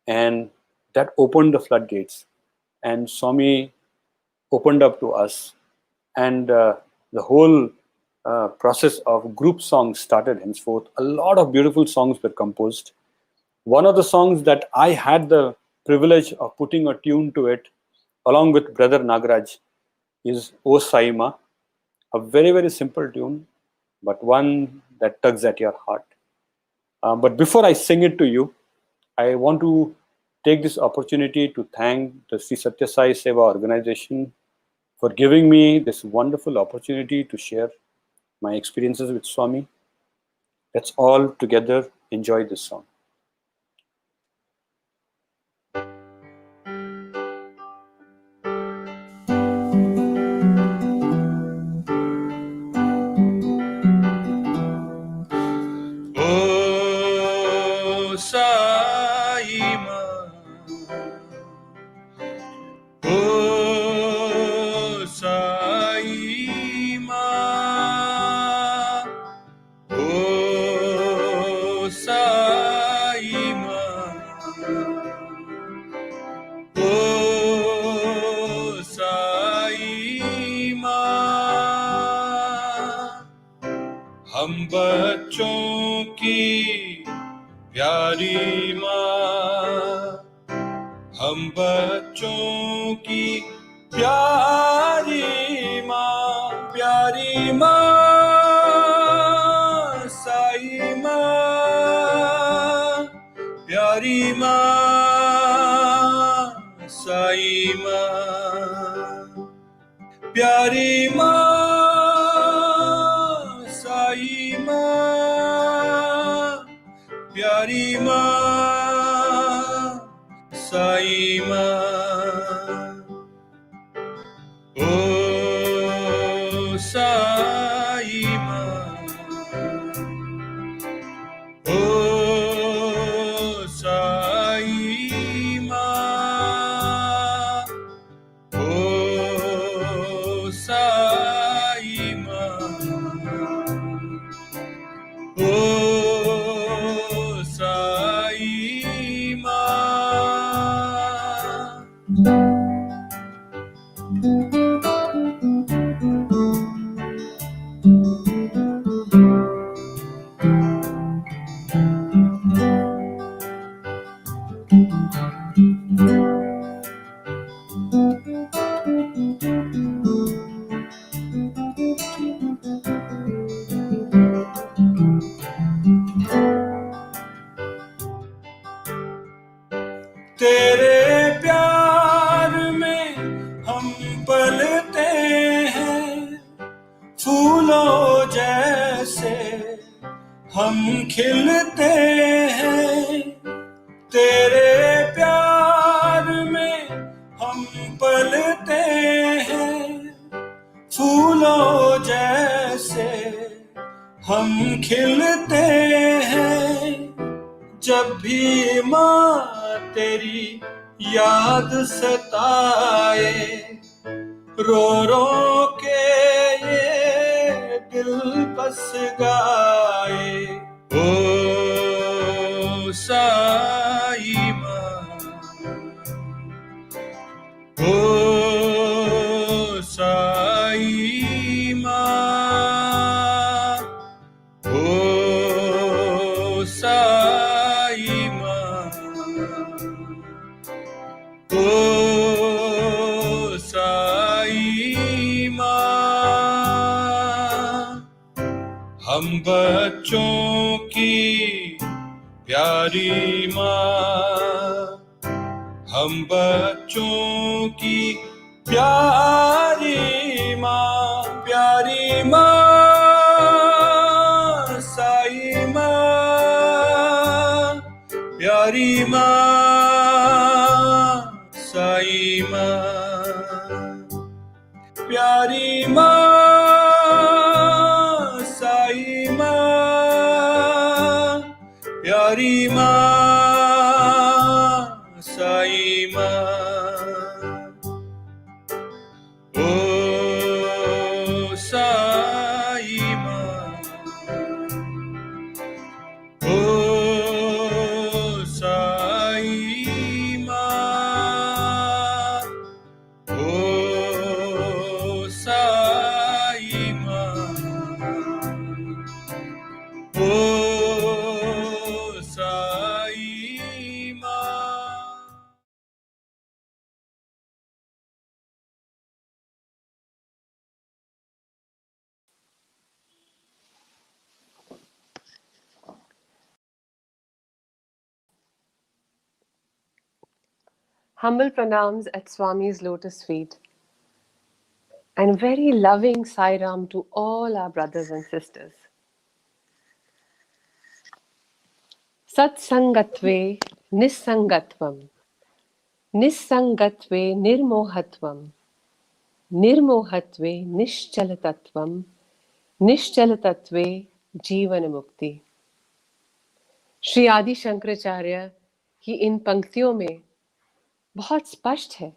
and that opened the floodgates. And Swami opened up to us, and the whole process of group songs started henceforth. A lot of beautiful songs were composed. One of the songs that I had the privilege of putting a tune to it along with Brother Nagaraj, is O Sai Ma, a very, very simple tune, but one that tugs at your heart. But before I sing it to you, I want to take this opportunity to thank the Sri Sathya Sai Seva organization for giving me this wonderful opportunity to share my experiences with Swami. Let's all together enjoy this song. O Sai Ma, O Sai Ma, O Sai Ma, O Sai Ma, हम बच्चों की प्यारी माँ, हम बच्चों की प्यारी माँ, प्यारी माँ साई माँ, प्यारी माँ साई माँ, प्यारी माँ साई माँ, प्यारी माँ साई माँ। ओ साई माँ, ओ साई माँ, ओ साई माँ, ओ साई माँ। तेरे प्यार में हम पलते हैं, फूलों जैसे हम खिलते हैं। तेरे प्यार में हम पलते हैं, फूलों जैसे हम खिलते हैं। जब भी माँ तेरी याद सताए, रो रो के ये दिल बस गाए। ओ साई माँ, ओ साई माँ, ओ साई माँ, ओ साई माँ। हम बच्चों की प्यारी माँ, हम बच्चों की प्यारी माँ, प्यारी माँ साई माँ, प्यारी माँ साई माँ, प्यारी माँ साई माँ, प्यारी माँ साई माँ। ओ साई माँ, ओ साई माँ, ओ साई माँ, ओ Sai Humble pranams at Swami's Lotus Feet. And very loving Sai Ram to all our brothers and sisters. Satsangatve nissangatvam. Nissangatve nirmohatvam. Nirmohatve nishchalatatvam. Nishchalatatve जीवन श्री आदि शंकराचार्य की इन पंक्तियों में बहुत स्पष्ट है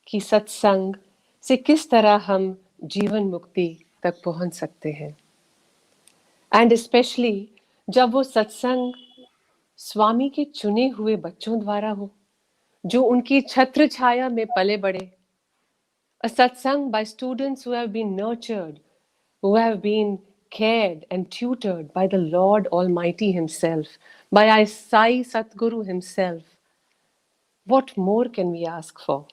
कि सत्संग से किस तरह हम जीवन मुक्ति तक पहुंच सकते हैं. एंड स्पेशली जब वो सत्संग स्वामी के चुने हुए बच्चों द्वारा हो, जो उनकी छत्र छाया में पले बड़े. A satsang by students who have been nurtured, who have been cared and tutored by the Lord Almighty Himself, by our Sai Satguru Himself. What more can we ask for?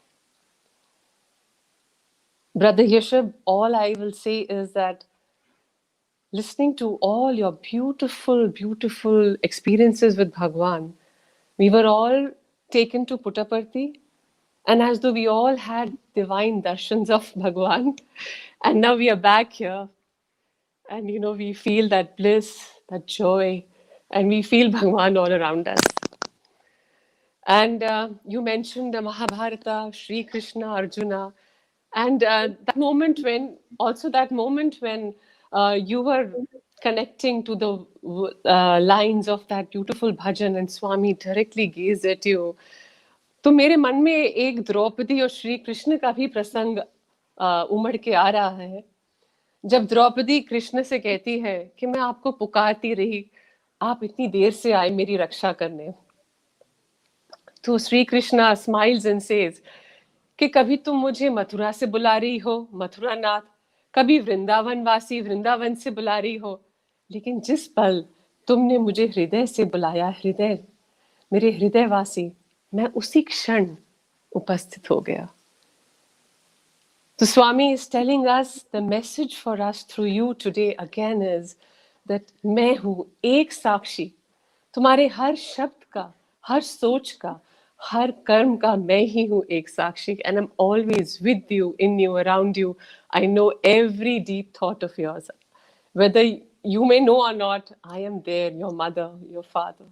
Brother Yeshab, all I will say is that listening to all your beautiful, beautiful experiences with Bhagwan, we were all taken to Puttaparthi, and as though we all had divine darshans of Bhagwan, and now we are back here. And we feel that bliss, that joy, and we feel Bhagwan all around us. And you mentioned the Mahabharata, Sri Krishna, Arjuna, and that moment when you were connecting to the lines of that beautiful bhajan and Swami directly gazed at you. तो मेरे मन में एक द्रौपदी और श्री कृष्ण का भी प्रसंग उमड़ के आ रहा है. जब द्रौपदी कृष्ण से कहती है कि मैं आपको पुकारती रही, आप इतनी देर से आए मेरी रक्षा करने. तो Shri Krishna smiles and says कि कभी तुम मुझे मथुरा से बुला रही हो, मथुरा नाथ, कभी वृंदावन वासी वृंदावन से बुला रही हो, लेकिन जिस पल तुमने मुझे हृदय से बुलाया, हृदय, मेरे हृदय वासी, मैं उसी क्षण उपस्थित हो गया. So Swami is telling us, the message for us through you today again is that मैं हूँ एक साक्षी, तुम्हारे हर शब्द का, हर सोच का, हर कर्म का मैं ही हूँ एक साक्षी. And I'm always with you, in you, around you. I know every deep thought of yours. Whether you may know or not, I am there, your mother, your father.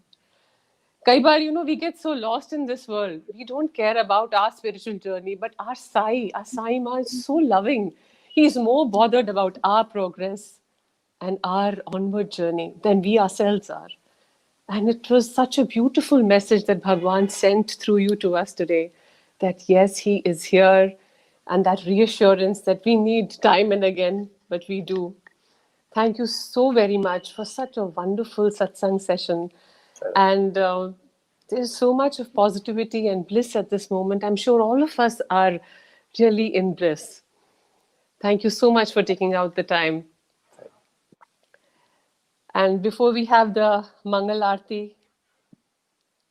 कई बार, we get so lost in this world. We don't care about our spiritual journey, but our Sai Ma is so loving. He is more bothered about our progress and our onward journey than we ourselves are. And it was such a beautiful message that Bhagwan sent through you to us today, that yes, He is here, and that reassurance that we need time and again, but we do. Thank you so very much for such a wonderful satsang session. And there's so much of positivity and bliss at this moment. I'm sure all of us are really in bliss. Thank you so much for taking out the time. And before we have the Mangal Aarti,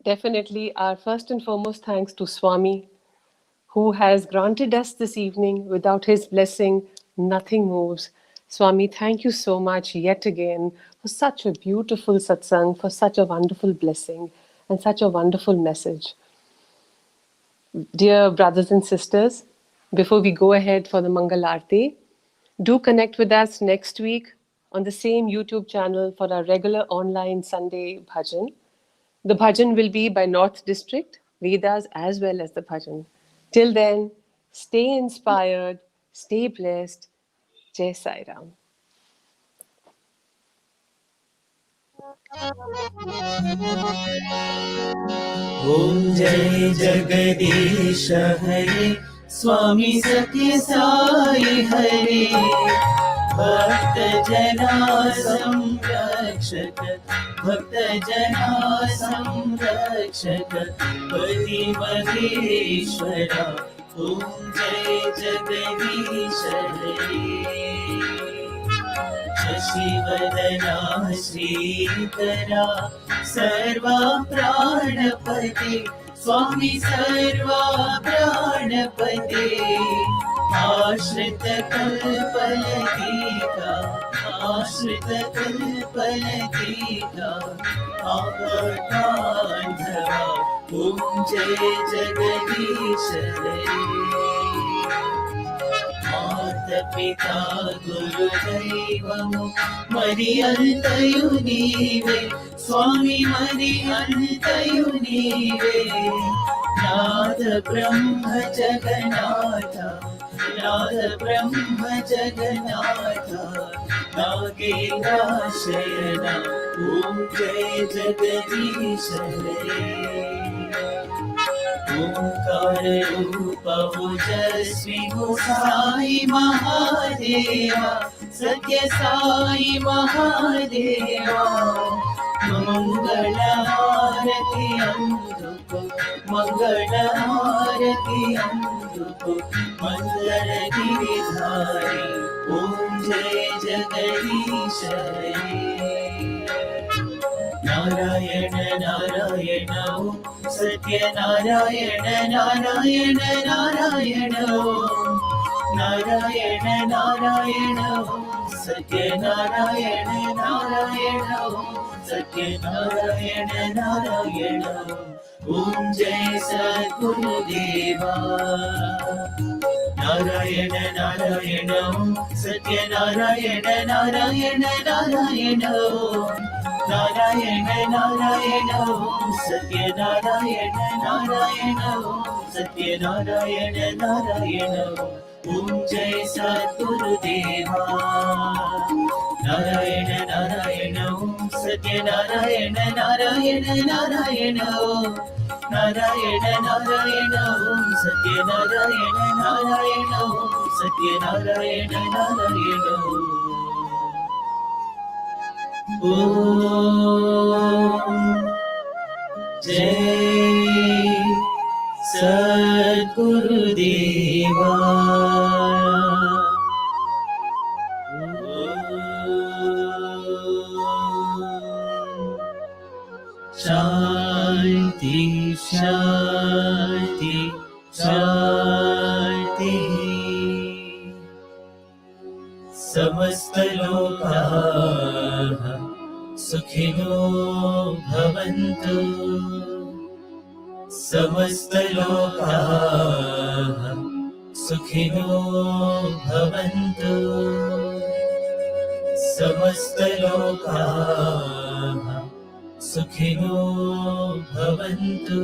definitely our first and foremost thanks to Swami, who has granted us this evening. Without his blessing, nothing moves. Swami, thank you so much yet again for such a beautiful satsang, for such a wonderful blessing, and such a wonderful message. Dear brothers and sisters, before we go ahead for the Mangal Aarti, do connect with us next week on the same YouTube channel for our regular online Sunday bhajan. The bhajan will be by North District, Vedas as well as the bhajan. Till then, stay inspired, stay blessed. Jai Sai Ram. Om Jai Jagadish Hare Swami Sathya Sai Hare Bhakta Jana Samrakshak Bhakta Jana Samrakshak Pati Maheshwara Om Jai Jagadish Hare Shashivadana Sridhara Sarva Pranapati Swami Sarva Pranapati आश्रित कल्पलतिका आश्रित कल्पलतिका आपकान्धवा ॐ जय जगदीश हरे माता-पिता गुरुदैवमु मरि अन्तयु नीवे स्वामी मरि अन्तयु नीवे नाथ ब्रह्म जगन्नाथ नाथ ब्रह्म जगन्नाथ नागेन्द्रशयन ॐ जय जगदीश हरे ओंकार रूप ओजस्वी हो साई महादेवा सत्य साई महादेवा मंगल आरती अंधुको मंगल आरती अंधुको मंगल गिरिधारी ओम जय जगदीश हरे नारायण नारायण ओम सत्य नारायण नारायण नारायण ओम नारायण नारायण ओम सत्य नारायण नारायण ओम सत्य नारायण नारायण ओम जय सद्गुरुदेवा नारायण नारायण ओम सत्य नारायण नारायण नारायण ओम नारायण नारायण ओम सत्य नारायण नारायण ओम सत्य नारायण नारायण ओम जय सद्गुरुदेवा नारायण नारायण ओम सत्य नारायण नारायण नारायण ओम नारायण नारायण ओम सत्य नारायण नारायण ओम सत्य नारायण नारायण ओम जय सद्गुरुदेवा शांति शांति शांति समस्त लोकाः सुखिनो भवन्तु समस्त लोकाः सुखिनो भवन्तु समस्त लोकाः सुखिनो भवन्तु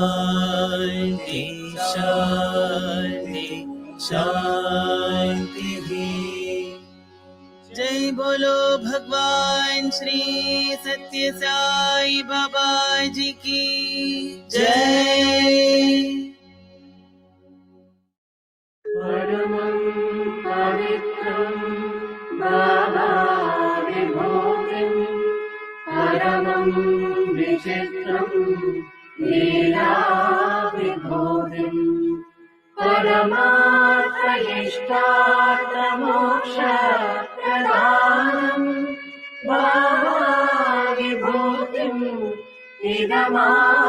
शांति शांति शांति। जय बोलो भगवान श्री सत्य साई बाबा जी की जय। परमं पवित्रं बाबा विभूतिं परमं विचित्रं लीला विभूतिं परमार्थइष्टार्थमोक्षप्रदानं बाबा विभूतिं इदमाश्रयामि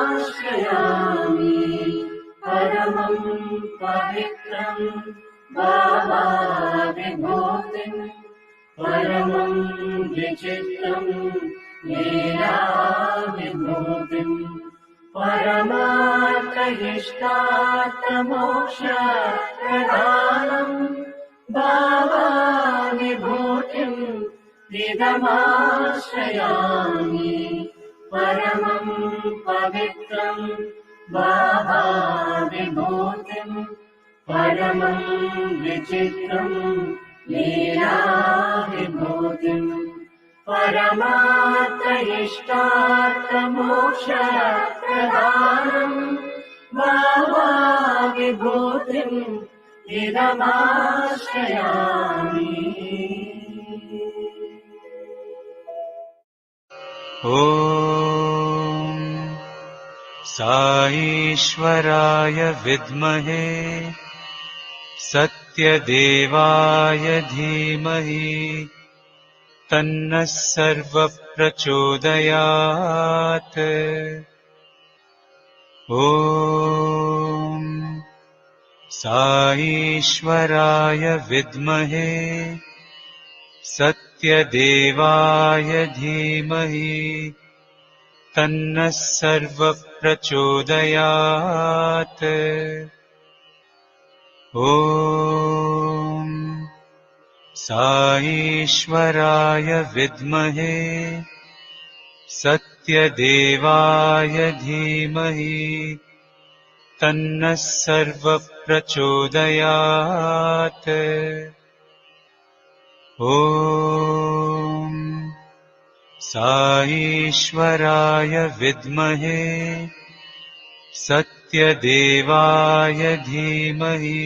परमं पवित्रं बाबा विभूतिं परमं विचित्रं लीला विभूतिं परमार्थइष्टार्थमोक्षप्रदानं बाबा विभूतिं इदमाश्रयामि परमं पवित्रं बाबा विभूतिं परमं विचित्रं लीला विभूतिं परमार्थइष्टार्थमोक्षप्रदानं बाबा विभूतिं इदमाश्रयामि। ॐ साईश्वराय विद्महे सत्यदेवाय धीमहि तन्नः सर्वप्रचोदयात्। ॐ साईश्वराय विद्महे सत्यदेवाय धीमहि तन्नः सर्वप्रचोदयात्। ॐ साईश्वराय विद्महे सत्यदेवाय धीमहि तन्नः सर्वप्रचोदयात्। ॐ साईश्वराय विद्महे सत्यदेवाय धीमहि तन्नः सर्वप्रचोदयात्। ॐ साईश्वराय विद्महे सत्यदेवाय धीमहि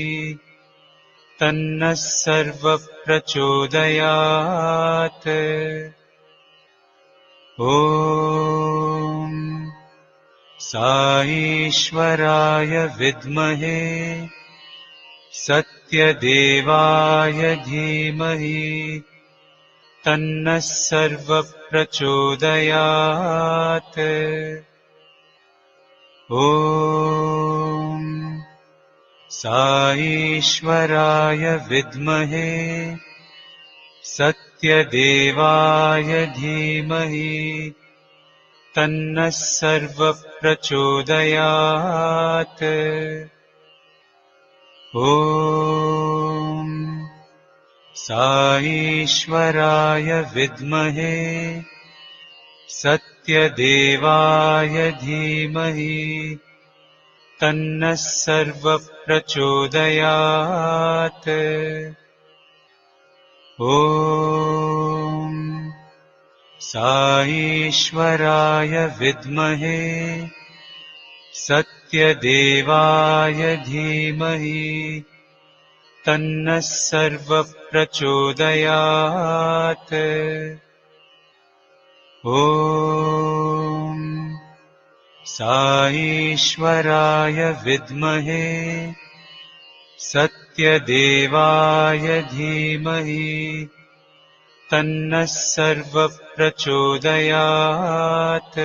तन्नः सर्वप्रचोदयात्। ॐ साईश्वराय विद्महे सत्यदेवाय धीमहि तन्नः सर्वप्रचोदयात्। ॐ साईश्वराय विद्महे सत्यदेवाय धीमहि तन्नः सर्वप्रचोदयात्। ॐ साईश्वराय विद्महे सत्यदेवाय धीमहि तन्नः सर्वप्रचोदयात्। ॐ साईश्वराय विद्महे सत्यदेवाय धीमहि तन्नः सर्वप्रचोदयात्। ॐ साईश्वराय विद्महे सत्यदेवाय धीमहि तन्नः सर्वप्रचोदयात्। ॐ साईश्वराय विद्महे सत्यदेवाय धीमहि तन्नः सर्वप्रचोदयात्। ॐ साईश्वराय विद्महे सत्यदेवाय धीमहि तन्नः सर्वप्रचोदयात्। ॐ साईश्वराय विद्महे सत्यदेवाय धीमहि तन्नः सर्वप्रचोदयात्। ॐ साईश्वराय विद्महे सत्यदेवाय धीमहि तन्नः सर्वप्रचोदयात्। ॐ साईश्वराय विद्महे साईश्वराय विद्महे सत्यदेवाय धीमहि तन्नः सर्वप्रचोदयात्।